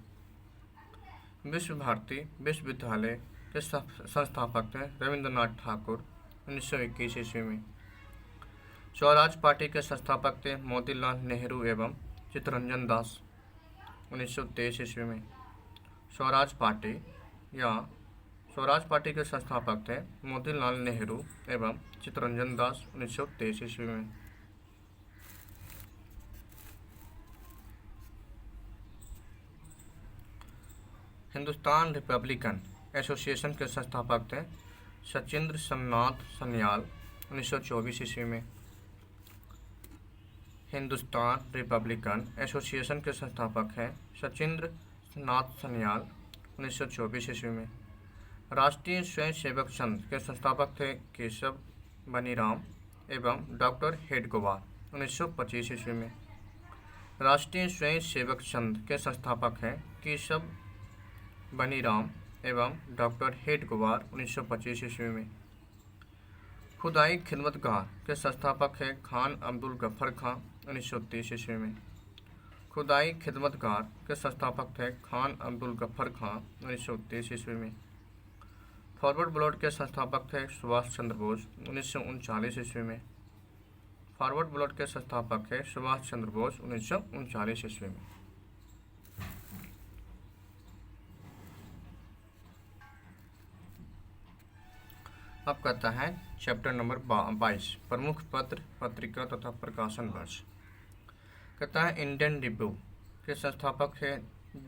विश्व भारती विश्वविद्यालय के संस्थापक थे रविंद्रनाथ ठाकुर 1921 ईस्वी में। स्वराज पार्टी के संस्थापक थे मोतीलाल नेहरू एवं चित्तरंजन दास 1923 ईस्वी में। स्वराज पार्टी के संस्थापक थे मोतीलाल नेहरू एवं चित्तरंजन दास 1923 ईस्वी में। हिंदुस्तान रिपब्लिकन एसोसिएशन के संस्थापक थे सचिंद्र नाथ सन्याल 1924 ईस्वी में। हिंदुस्तान रिपब्लिकन एसोसिएशन के संस्थापक हैं सचिंद्र नाथ सन्याल 1924 ईस्वी में। राष्ट्रीय स्वयंसेवक संघ के संस्थापक थे केशव बनीराम एवं डॉक्टर हेडगोवार 1925 ईस्वी में। राष्ट्रीय स्वयंसेवक संघ के संस्थापक हैं केशव बनीराम एवं डॉक्टर हेडगोवार 1925 ईस्वी में। खुदाई खिदमतगार के संस्थापक हैं खान अब्दुल गफ्फर खां 1930 ईस्वी में। खुदाई खिदमतगार के संस्थापक थे खान अब्दुल गफ्फर खां 1930 ईस्वी में। फॉरवर्ड ब्लॉक के संस्थापक थे सुभाष चंद्र बोस 1939 ईस्वी में। फॉरवर्ड ब्लॉक के संस्थापक है सुभाष चंद्र बोस 1939 ईस्वी में। अब कहता है चैप्टर नंबर 22 प्रमुख पत्र पत्रिका तथा प्रकाशन वर्ष। कहता है इंडियन रिव्यू के संस्थापक है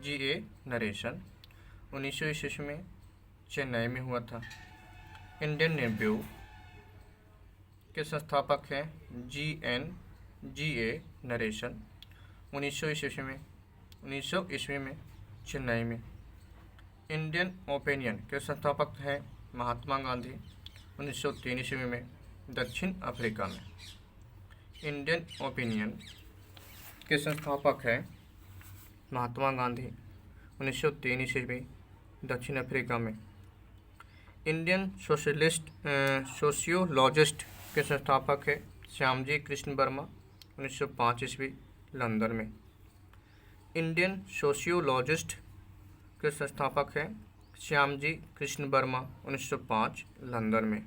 GA नरेशन 1900 ईस्वी में चेन्नई में हुआ था। इंडियन रिव्यू के संस्थापक हैं GA नरेशन 1900 ईस्वी में चेन्नई में। इंडियन ओपिनियन के संस्थापक हैं महात्मा गांधी 1903 ईस्वी में दक्षिण अफ्रीका में। इंडियन ओपिनियन के संस्थापक हैं महात्मा गांधी 1903 ईस्वी में दक्षिण अफ्रीका में। इंडियन सोशियोलॉजिस्ट के संस्थापक है श्यामजी कृष्ण वर्मा 1905 ईस्वी लंदन में। इंडियन सोशियोलॉजिस्ट के संस्थापक हैं श्यामजी कृष्ण वर्मा 1905 लंदन में।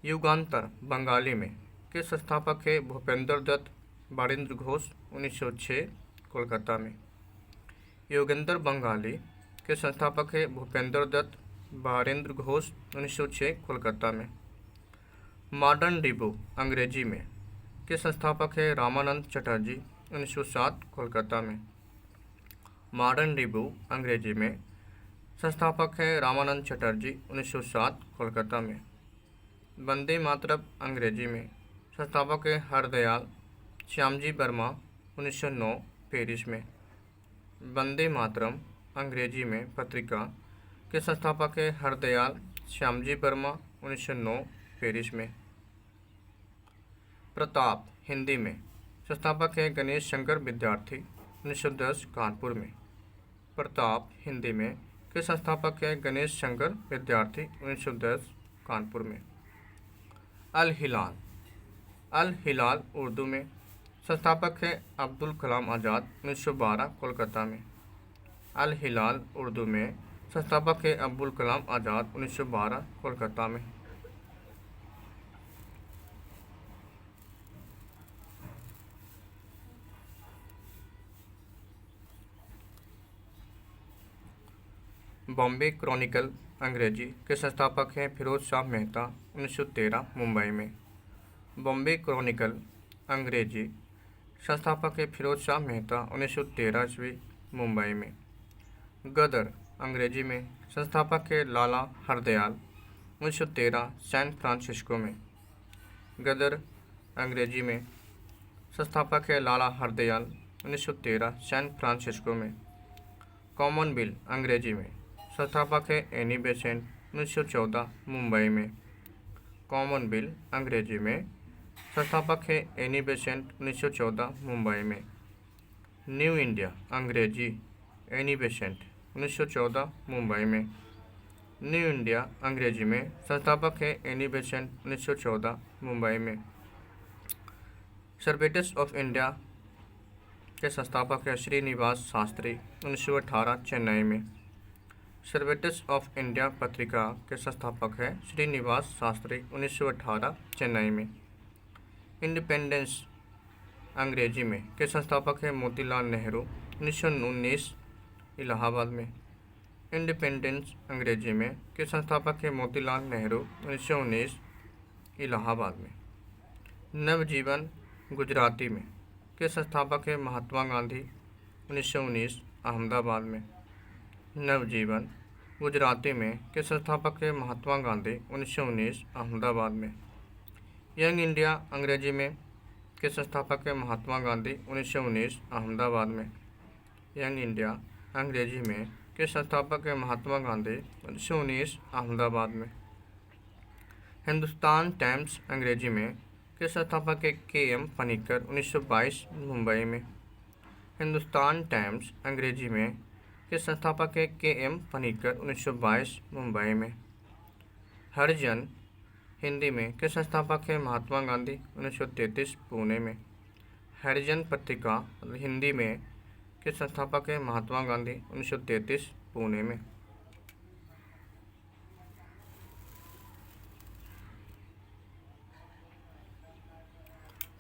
युगांतर बंगाली में के संस्थापक है भूपेंद्र दत्त बारिंद्र घोष 1906 कोलकाता में। योगेंद्र बंगाली के संस्थापक है भूपेंद्र दत्त बारिंद्र घोष 1906 कोलकाता में। मॉडर्न रिव्यू अंग्रेजी में के संस्थापक है रामानंद चटर्जी 1907 कोलकाता में। मॉडर्न रिव्यू अंग्रेजी में संस्थापक है रामानंद चटर्जी 1907 कोलकाता में। वंदे मातरम अंग्रेजी में संस्थापक है हरदयाल श्यामजी वर्मा 1909 पेरिस में। वंदे मातरम अंग्रेजी में पत्रिका के संस्थापक है हरदयाल श्यामजी वर्मा 1909 पेरिस में। प्रताप हिंदी में संस्थापक है गणेश शंकर विद्यार्थी 1910 कानपुर में। प्रताप हिंदी में के संस्थापक हैं गणेश शंकर विद्यार्थी 1910 कानपुर में। अल हिलाल उर्दू में। संस्थापक हैं अब्दुल कलाम आज़ाद 1912 कोलकाता में। अल हिलाल उर्दू में। संस्थापक हैं अब्दुल कलाम आज़ाद 1912 कोलकाता में। बॉम्बे क्रॉनिकल अंग्रेजी के संस्थापक हैं फिरोज शाह मेहता 1913 मुंबई में। बॉम्बे क्रॉनिकल अंग्रेजी संस्थापक हैं फिरोज शाह मेहता 1913 ईस्वी मुंबई में। गदर अंग्रेजी में। संस्थापक हैं लाला हरदयाल 1913 सैन फ्रांसिस्को में। गदर अंग्रेजी में। संस्थापक हैं लाला हरदयाल 1913 सैन फ्रांसिस्को में। कॉमनवेल्थ अंग्रेजी में। संस्थापक है एनी बेसेंट 1914 मुंबई में। कॉमनवेल्थ अंग्रेजी में। संस्थापक है एनी बेसेंट 1914 मुंबई में। न्यू इंडिया अंग्रेजी एनी बेसेंट 1914 मुंबई में। न्यू इंडिया अंग्रेजी में। संस्थापक है एनी बेसेंट 1914 मुंबई में। सर्वेटिस ऑफ इंडिया के संस्थापक है श्रीनिवास शास्त्री 1918 चेन्नई में। सर्वेटिस ऑफ इंडिया पत्रिका के संस्थापक हैं श्रीनिवास शास्त्री 1918 चेन्नई में। इंडिपेंडेंस अंग्रेजी में के संस्थापक हैं मोतीलाल नेहरू 1919 इलाहाबाद में। इंडिपेंडेंस अंग्रेजी में के संस्थापक हैं मोतीलाल नेहरू 1919 इलाहाबाद में। नवजीवन गुजराती में के संस्थापक हैं महात्मा गांधी 1919 अहमदाबाद में। नवजीवन गुजराती में के संस्थापक हैं महात्मा गांधी 1919 अहमदाबाद में। यंग इंडिया अंग्रेजी में के संस्थापक हैं महात्मा गांधी 1919 अहमदाबाद में। यंग इंडिया अंग्रेजी में के संस्थापक हैं महात्मा गांधी 1919 अहमदाबाद में। हिंदुस्तान टाइम्स अंग्रेजी में के संस्थापक हैं के.एम. पनिक्कर 1922 मुंबई में। हिंदुस्तान टाइम्स अंग्रेजी में के संस्थापक हैं के.एम. पनिक्कर 1922 मुंबई में। हरिजन हिंदी में के संस्थापक हैं महात्मा गांधी 1933 पुणे में। हरिजन पत्रिका हिंदी में के संस्थापक हैं महात्मा गांधी 1933 पुणे में।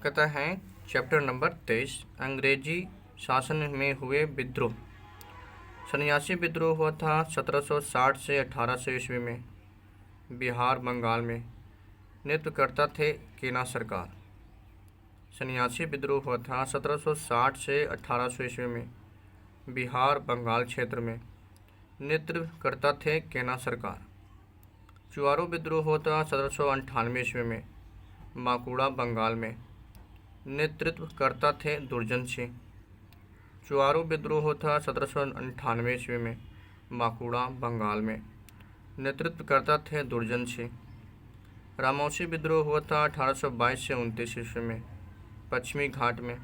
कहता है चैप्टर नंबर 23 अंग्रेजी शासन में हुए विद्रोह। सन्यासी विद्रोह हुआ था 1760 से 1800 ईस्वी में बिहार बंगाल में। नेतृत्वकर्ता थे केना सरकार। सन्यासी विद्रोह हुआ था 1760 से 1800 ईस्वी में बिहार बंगाल क्षेत्र में। नेतृत्वकर्ता थे केना सरकार। चुआरो विद्रोह हुआ था 1798 ईस्वी में बांकुड़ा बंगाल में। नेतृत्वकर्ता थे दुर्जन सिंह। चुआरो विद्रोह हुआ था 1798 ईस्वी में बांकुड़ा बंगाल में। नेतृत्वकर्ता थे दुर्जन सिंह। रामौसी विद्रोह हुआ था 1822 से 29 ईस्वी में पश्चिमी घाट में।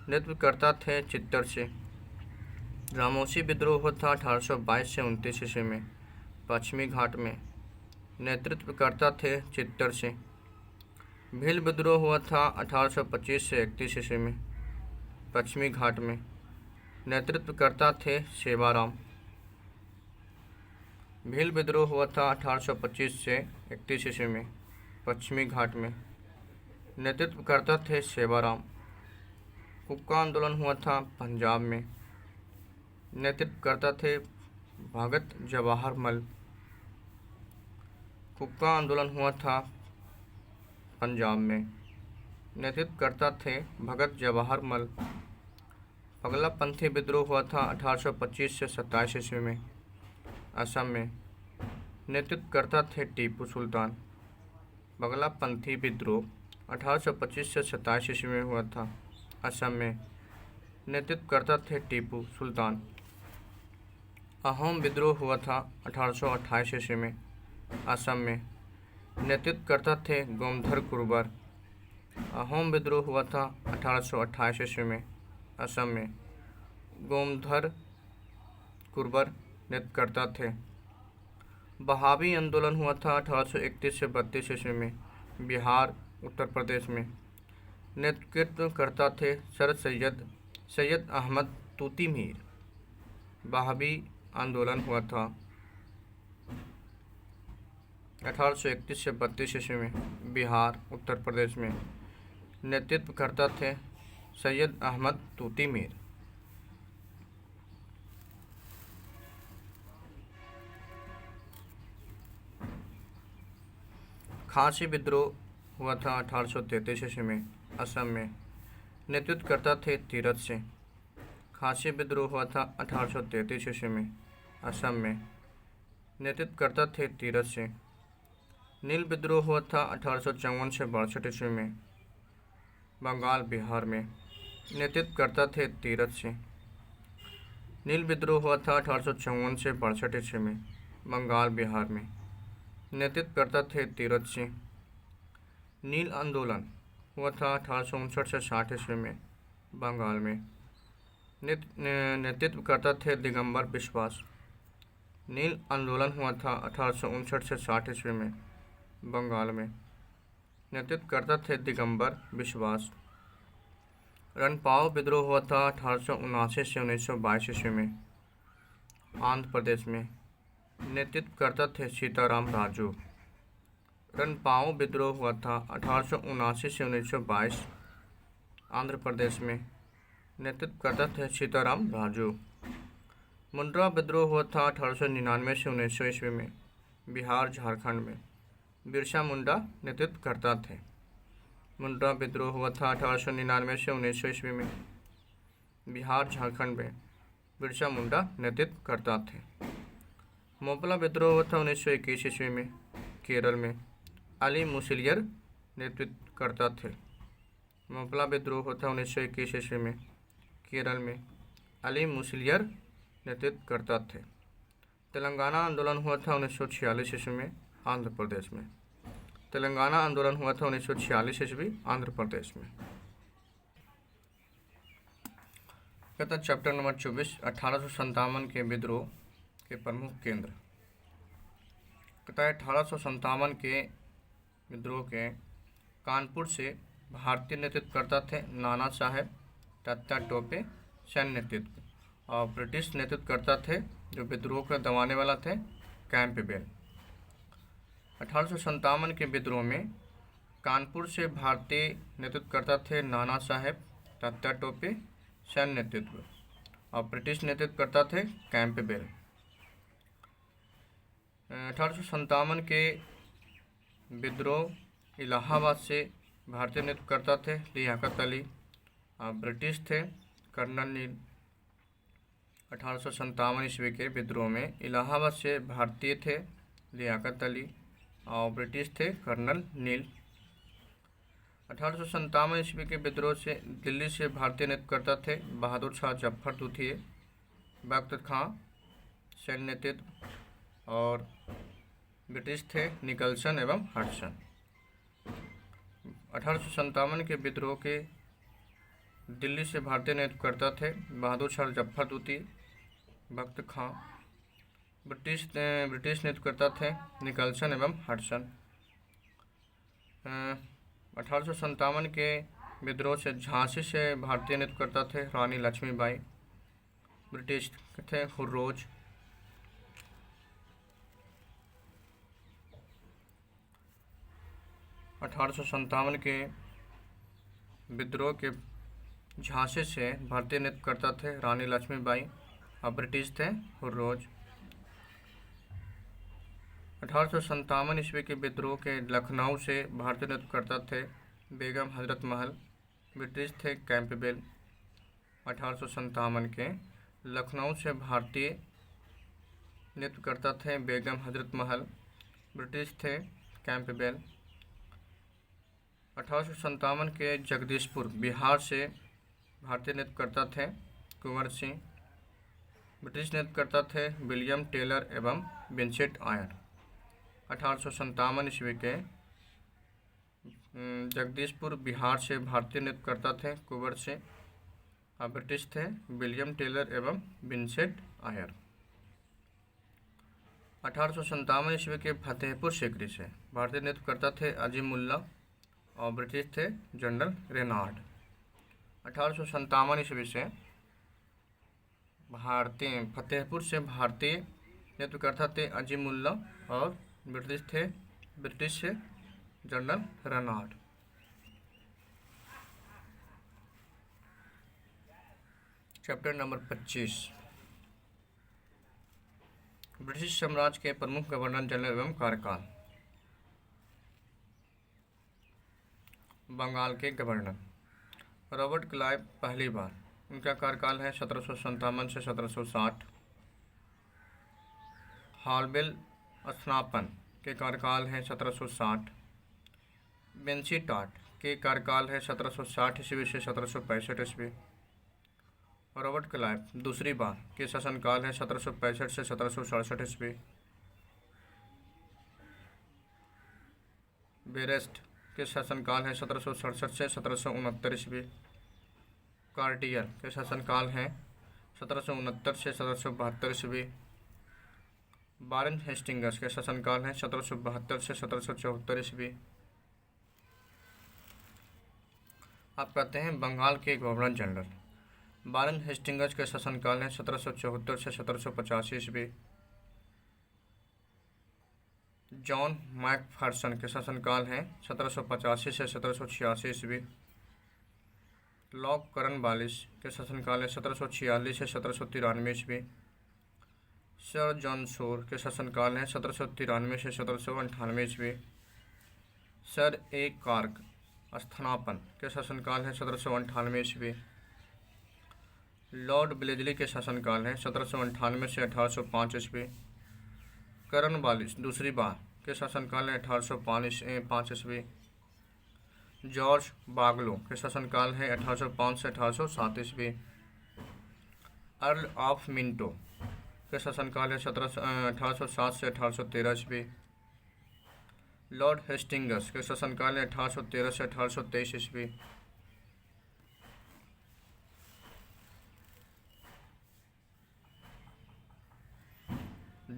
नेतृत्वकर्ता थे चित्तर सिंह। रामौसी विद्रोह हुआ था 1822 से 29 ईस्वी में पश्चिमी घाट में। नेतृत्वकर्ता थे चित्तर सिंह। भील विद्रोह हुआ था 1825 से 31 ईस्वी में पश्चिमी घाट में। नेतृत्वकर्ता थे सेवाराम। भील विद्रोह हुआ था 1825 से 31 ईस्वी में पश्चिमी घाट में। नेतृत्वकर्ता थे सेवाराम। हुक्का आंदोलन हुआ था पंजाब में। नेतृत्वकर्ता थे भगत जवाहर मल। हुक्का आंदोलन हुआ था पंजाब में। नेतृत्वकर्ता थे भगत जवाहर मल। पगलापंथी विद्रोह हुआ था 1825 से 27 ईस्वी में असम में। नेतृत्वकर्ता थे टीपू सुल्तान। पगलापंथी विद्रोह 1825 से 27 ईस्वी में हुआ था असम में। नेतृत्वकर्ता थे टीपू सुल्तान। अहोम विद्रोह हुआ था 1828 ईस्वी में असम में। नेतृत्वकर्ता थे गोमधर कुर्बर। अहोम विद्रोह हुआ था 1828 ईस्वी में असम में। गोमधर कुर्बर नृत्यकर्ता थे। बहावी आंदोलन हुआ था 1831 से 32 ईस्वी में बिहार उत्तर प्रदेश में। नेतृत्व करता थे सर सैयद अहमद तूती मीर। बहावी आंदोलन हुआ था 1831 से 32 ईस्वी में बिहार उत्तर प्रदेश में। नेतृत्व करता थे सैयद अहमद तूती मीर। खासी विद्रोह हुआ था 1833 ईस्वी में असम में। नेतृत्व करता थे तीरथ सिंह। खासी विद्रोह हुआ था 1833 ईस्वी में असम में। नेतृत्व करता थे तीरथ सिंह। नील विद्रोह हुआ था 1854 से 62 ईस्वी में बंगाल बिहार में। नेतृत्व करता थे तीरथ सिंह। नील विद्रोह हुआ था 1854 से 62 ईस्वी में बंगाल बिहार में। नेतृत्व करता थे तीरथ सिंह। नील आंदोलन हुआ था 1859 से 60 ईस्वी में बंगाल में। नेतृत्व करता थे दिगंबर विश्वास। नील आंदोलन हुआ था 1859 से 60 ईस्वी में बंगाल में। नेतृत्व करता थे दिगंबर विश्वास। रणपाव विद्रोह हुआ था 1879 से 1922 ईस्वी में आंध्र प्रदेश में। नेतृत्व करता थे सीताराम राजू। रणपाव विद्रोह हुआ था 1879 से 1922 आंध्र प्रदेश में। नेतृत्व करता थे सीताराम राजू। मुंड्रा विद्रोह हुआ था 1899 से 1900 ईस्वी में बिहार झारखंड में। बिरसा मुंडा नेतृत्व करता थे। मुंड्रा विद्रोह हुआ था 1899 से 1900 ईस्वी में बिहार झारखंड में। बिरसा मुंडा नेतृत्व करता थे। मोपला विद्रोह हुआ था 1921 ईस्वी में केरल में। अली मुसलियर नेतृत्व करता थे। मोपला विद्रोह हुआ था 1921 ईस्वी में केरल में। अली मुसलियर नेतृत्व करता थे। तेलंगाना आंदोलन हुआ था 1946 ईस्वी में आंध्र प्रदेश में। तेलंगाना आंदोलन हुआ था 1946 ईस्वी आंध्र प्रदेश में। कहता चैप्टर नंबर 24 1857 के विद्रोह के प्रमुख केंद्र। कहता है 1857 के विद्रोह के कानपुर से भारतीय नेतृत्व करता थे नाना साहेब तात्या टोपे सैन्य नेतृत्व, और ब्रिटिश नेतृत्व करता थे जो विद्रोह को दबाने वाला थे कैंपबेल। 1857 के विद्रोह में कानपुर से भारतीय नेतृत्व करता थे नाना साहेब तात्या टोपे सैन्य नेतृत्व, और ब्रिटिश नेतृत्व करता थे कैंपबेल। 1857 के विद्रोह इलाहाबाद से भारतीय नेतृत्व करता थे लियाकत अली, और ब्रिटिश थे कर्नल नील। 1857 ईस्वी के विद्रोह में इलाहाबाद से भारतीय थे लियाकत अली और ब्रिटिश थे कर्नल नील। 1857 ईस्वी के विद्रोह से दिल्ली से भारतीय नेतृत्व करता थे बहादुर शाह जफर दूतिए, बख्तर खां सैन्य नेतृत्व, और ब्रिटिश थे निकलसन एवं हडसन। 1857 के विद्रोह के दिल्ली से भारतीय नेतृत्व करता थे बहादुर शाह जफर दूतिए, बख्तर खां। ब्रिटिश नेतृत्व करता थे निकलसन एवं हडसन। 1857 के विद्रोह से झांसी से भारतीय नेतृत्व करता थे रानी लक्ष्मीबाई, ब्रिटिश थे हुर्रोज। 1857 के विद्रोह के झांसी से भारतीय नेतृत्व करता थे रानी लक्ष्मीबाई और ब्रिटिश थे हुर्रोज। 1857 ईस्वी के विद्रोह के लखनऊ से भारतीय नेतृत्व करता थे बेगम हजरत महल, ब्रिटिश थे कैंपबेल। 1857 के लखनऊ से भारतीय नेतृत्व करता थे बेगम हजरत महल, ब्रिटिश थे कैंपबेल। 1857 के जगदीशपुर बिहार से भारतीय नेतृत्व करता थे कुंवर सिंह, ब्रिटिश नेतृत्व करता थे विलियम टेलर एवं विंसेंट आयर। 1857 ईस्वी के जगदीशपुर बिहार से भारतीय नेतृत्व करता थे कुंवर सिंह और ब्रिटिश थे विलियम टेलर एवं विंसेंट आयर। 1857 ईस्वी के फतेहपुर सीकरी से भारतीय नेतृत्वकर्ता थे अजीमुल्ला और ब्रिटिश थे जनरल रेनाल्ड। 1857 ईस्वी से भारतीय फतेहपुर से भारतीय नेतृत्वकर्ता थे अजीमुल्ला और ब्रिटिश से general Reginald. Chapter number 25, British साम्राज्य के प्रमुख गवर्नर जनरल एवं कार्यकाल। बंगाल के गवर्नर रॉबर्ट क्लाइव पहली बार, उनका कार्यकाल है 1757 से 1760। हॉलबिल स्थानापन के कार्यकाल है 1760। बेंसी टाट के कार्यकाल है 1760 ईस्वी से 1765 ईस्वी। रॉबर्ट क्लाइव दूसरी बार के शासनकाल है 1765 से 1767 ईस्वी। बेरेस्ट के शासनकाल है 1767 से 1769 ईस्वी। कार्टियर के शासनकाल है 1769 से 1772 ईस्वी। वारेन हेस्टिंग्स के शासनकाल है 1772 से 1774 ईस्वी। आप कहते हैं बंगाल के गवर्नर जनरल। वारेन हेस्टिंग्स के शासनकाल है 1774 से 1785 ईस्वी। जॉन मैकफर्सन के शासनकाल है 1785 से 1786 ईस्वी। लॉर्ड कॉर्नवालिस के शासनकाल है 1746 से 1793 ईस्वी। सर जॉन शोर के शासनकाल है 1793 से 1798 ईस्वी। सर ए कार्क स्थानापन के शासनकाल है 1798 ईस्वी। लॉर्ड ब्लेजली के शासनकाल है 1798 से 1805 ईस्वी। कॉर्नवालिस दूसरी बार के शासनकाल है 1805 ईस्वी। जॉर्ज बागलो के शासनकाल है 1805 से 1807 ईस्वी। अर्ल ऑफ मिंटो के शासनकाल है 1807 से 1813 ईस्वी। लॉर्ड हेस्टिंग्स के शासनकाल है 1813 से 1823 ईस्वी।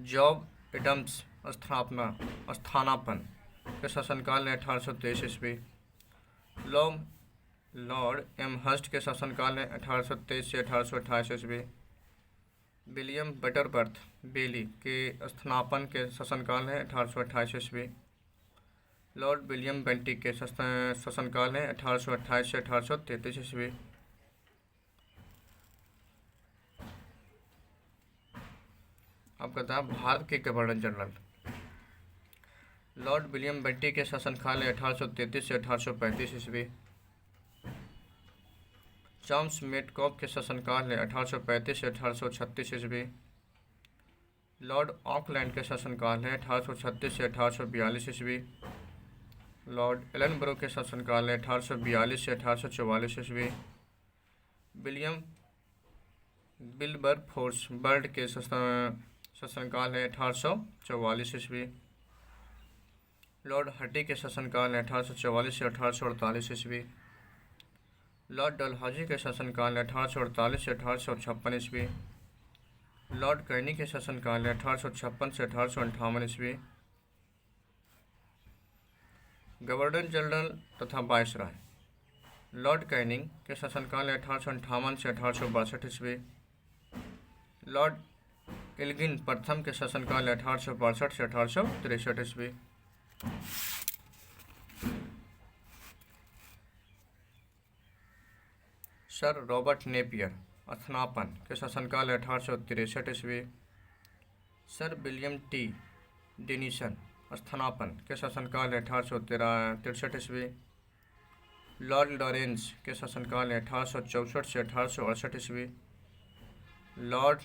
जॉब एडम्स स्थानापन के शासनकाल है 1823 ईस्वी। लॉर्ड एमहर्स्ट के शासनकाल है 1823 से 1828 ईस्वी। विलियम बटरवर्थ बेली के स्थानापन के शासनकाल है 1828 ईस्वी। लॉर्ड विलियम बेंटिक के शासनकाल है 1828 से 1833 ईस्वी। अब कहता है भारत के governor general. Lord William Bentinck के शासनकाल है 1833 से 1835 ईस्वी। चार्ल्स मेटकॉफ के शासनकाल है 1835 से 1836 ईस्वी। लॉर्ड ऑकलैंड के शासनकाल है 1836 से 1842 ईस्वी। लॉर्ड एलनबरो के शासनकाल है 1842 से 1844 ईस्वी। विलियम विल्बरफोर्स बर्ड के शासनकाल है 1844 ईस्वी। लॉर्ड हटी के शासनकाल है 1844 से 1848 ईस्वी। लॉर्ड डलहौजी के शासनकाल है 1848 से 1856 ईस्वी। लॉर्ड कैनी के शासनकाल है 1856 से 1858 ईस्वी। गवर्नर जनरल तथा वायसराय। लॉर्ड कैनिंग के शासनकाल है 1858 से 1862 ईस्वी। लॉर्ड एल्गिन प्रथम के शासनकाल है 1862 से 1863 ईस्वी। सर रॉबर्ट नेपियर स्थानापन के शासनकाल है 1863 ईस्वी। सर विलियम टी डेनिसन स्थानापन के शासनकाल है 1863 ईस्वी। लॉर्ड लॉरेंस के शासनकाल है 1864 से 1868 ईस्वी। लॉर्ड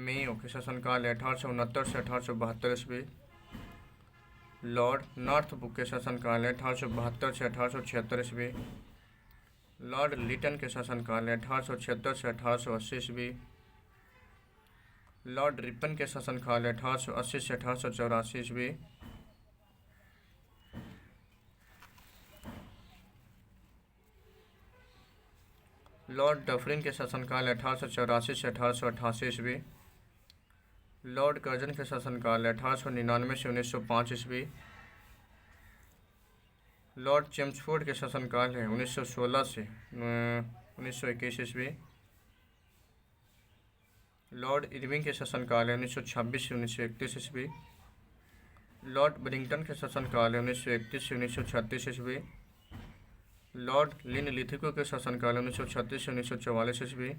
मेयो के शासनकाल है 1869 से 1872 ईस्वी। लॉर्ड नॉर्थब्रुक के शासनकाल है 1872 से 1876 ईस्वी। लॉर्ड लिटन के शासनकाल है 1876 से 1880 ईस्वी। लॉर्ड रिपन के शासनकाल है 1880 से 1884 ईस्वी। लॉर्ड डफरिन के शासनकाल 1884 से 1888 ईस्वी। लॉर्ड कर्जन के शासनकाल 1899 से 1905 ईस्वी। लॉर्ड चेम्सफोर्ड के शासनकाल है 1916 से 1921 ईस्वी। लॉर्ड इरविंग के शासनकाल है 1926 से 1931 ईस्वी। लॉर्ड वेलिंगटन के शासनकाल है 1931 से 1936 ईस्वी। लॉर्ड लिनलिथिगो के शासनकाल 1936 से 1944 ईस्वी।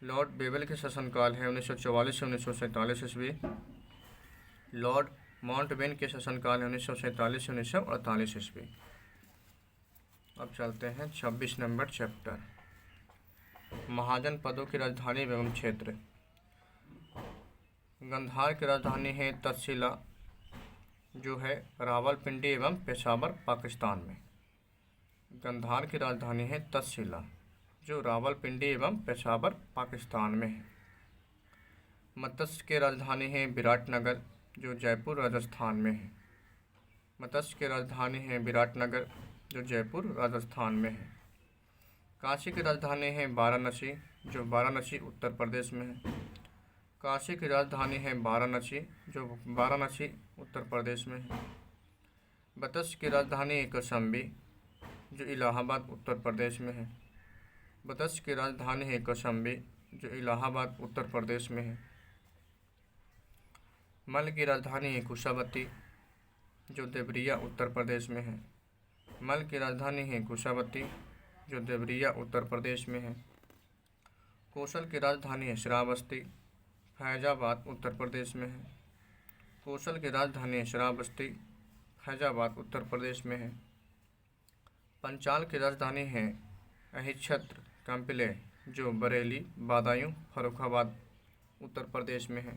लॉर्ड बेबल के शासनकाल है 1944 से 1947 ईस्वी। लॉर्ड माउंटबेन के शासनकाल है 1947 से 1948 ईस्वी। अब चलते हैं 26 नंबर चैप्टर, महाजन पदों की राजधानी एवं क्षेत्र। गंधार की राजधानी है तक्षशिला, जो है रावलपिंडी एवं पेशावर, पाकिस्तान में। गंधार की राजधानी है तक्षशिला, जो रावलपिंडी एवं पेशावर, पाकिस्तान में है। मत्स्य की राजधानी है विराटनगर, जो जयपुर, राजस्थान में है। मत्स्य की राजधानी है विराटनगर, जो जयपुर, राजस्थान में है। काशी की राजधानी है वाराणसी, जो वाराणसी, उत्तर प्रदेश में है। काशी की राजधानी है वाराणसी, जो वाराणसी, उत्तर प्रदेश में है। मत्स्य की राजधानी है कौशाम्बी, जो इलाहाबाद, उत्तर प्रदेश में है। मत्स्य की राजधानी है कौशाम्बी, जो इलाहाबाद, उत्तर प्रदेश में है। मल की राजधानी है कुशावती, जो देवरिया, उत्तर प्रदेश में है। मल की राजधानी है कुशावती, जो देवरिया, उत्तर प्रदेश में है। कौशल की राजधानी है श्रावस्ती, फैजाबाद, उत्तर प्रदेश में है। कौशल की राजधानी है श्रावस्ती, फैजाबाद, उत्तर प्रदेश में है। पंचाल की राजधानी है अहिच्छत्र काम्पिले, जो बरेली, बदायूं, फर्रुखाबाद, उत्तर प्रदेश में है।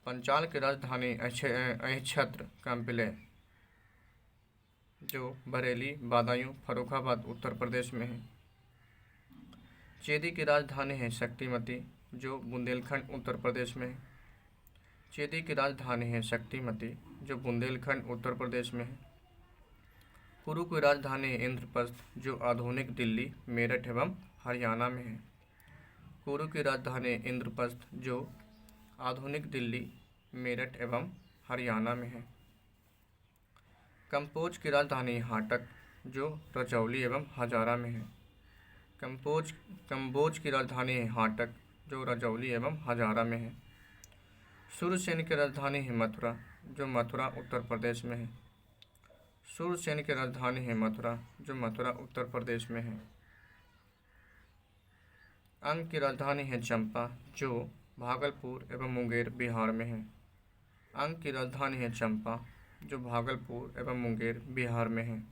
पंचाल की राजधानी अहिच्छत्र काम्पिले, जो बरेली, बदायूं, फर्रुखाबाद, उत्तर प्रदेश में है। चेदी की राजधानी है शक्तिमती, जो बुंदेलखंड, उत्तर प्रदेश में है। चेदी की राजधानी है शक्तिमती, जो बुंदेलखंड, उत्तर प्रदेश में है। कुरु की राजधानी है इंद्रप्रस्थ, जो आधुनिक दिल्ली, मेरठ एवं हरियाणा में है। कुरु की राजधानी है इंद्रप्रस्थ, जो आधुनिक दिल्ली, मेरठ एवं हरियाणा में है। कंपोज की राजधानी है हाटक, जो रजौली एवं हजारा में है। कंबोज की राजधानी है हाटक, जो रजौली एवं हजारा में है। सूर्यसेन की राजधानी है मथुरा, जो मथुरा, उत्तर प्रदेश में है। सूर्यसेन की राजधानी है मथुरा, जो मथुरा, उत्तर प्रदेश में है। अंग की राजधानी है चंपा, जो भागलपुर एवं मुंगेर, बिहार में है। अंग की राजधानी है चंपा, जो भागलपुर एवं मुंगेर, बिहार में है।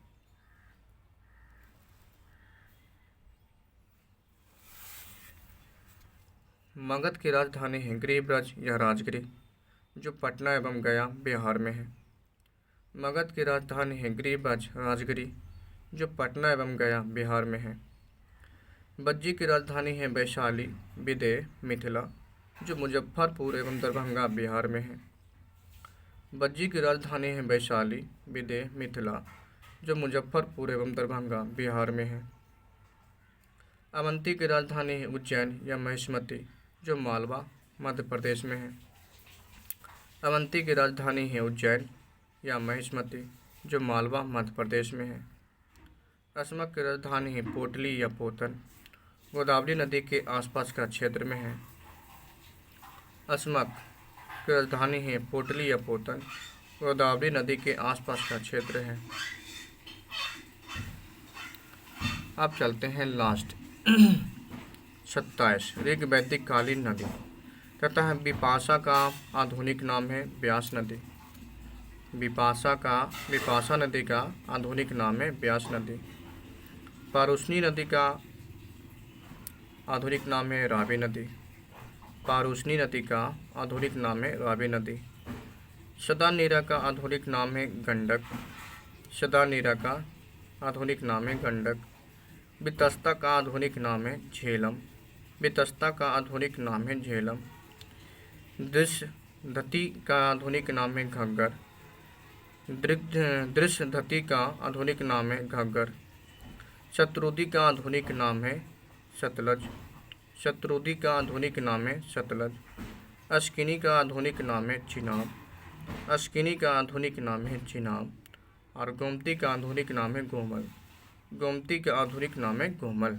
मगध की राजधानी है गिरिब्रज या राजगिरी, जो पटना एवं गया, बिहार में है। मगध की राजधानी है गिरिब्रज, राजगिरी, जो पटना एवं गया, बिहार में है। बज्जी की राजधानी है वैशाली, विदेह, मिथिला, जो मुजफ्फरपुर एवं दरभंगा, बिहार में है। बज्जी की राजधानी है वैशाली, विदेह, मिथिला, जो मुजफ्फरपुर एवं दरभंगा, बिहार में है। अवंती की राजधानी है उज्जैन या महिष्मती, जो मालवा, मध्य प्रदेश में है। अवंती की राजधानी है उज्जैन या महिष्मती, जो मालवा, मध्य प्रदेश में है। अस्मक की राजधानी है पोटली या पोतन, गोदावरी नदी के आसपास का क्षेत्र में है। अस्मक की राजधानी है पोटली या पोतन, गोदावरी नदी के आसपास का क्षेत्र है। अब चलते हैं लास्ट 27, ऋग वैदिक कालीन नदी। कहता है बिपाशा का आधुनिक नाम है ब्यास नदी। बिपाशा नदी का आधुनिक नाम है ब्यास नदी। पारुष्णी नदी का आधुनिक नाम है रावी नदी। पारुष्णी नदी का आधुनिक नाम है रावी नदी। सदानीरा का आधुनिक नाम है गंडक। सदानीरा का आधुनिक नाम है गंडक। बितस्ता का आधुनिक नाम है झेलम। बितस्ता का आधुनिक नाम है झेलम। दृश्यधती का आधुनिक नाम है घग्गर। दृश्यधती का आधुनिक नाम है घग्गर। शतरुद्धि का आधुनिक नाम है सतलज। शतरुद्धि का आधुनिक नाम है सतलज। अस्किनी का आधुनिक नाम है चिनाब। अस्किनी का आधुनिक नाम है चिनाब। और गोमती का आधुनिक नाम है गोमल। गोमती का आधुनिक नाम है गोमल।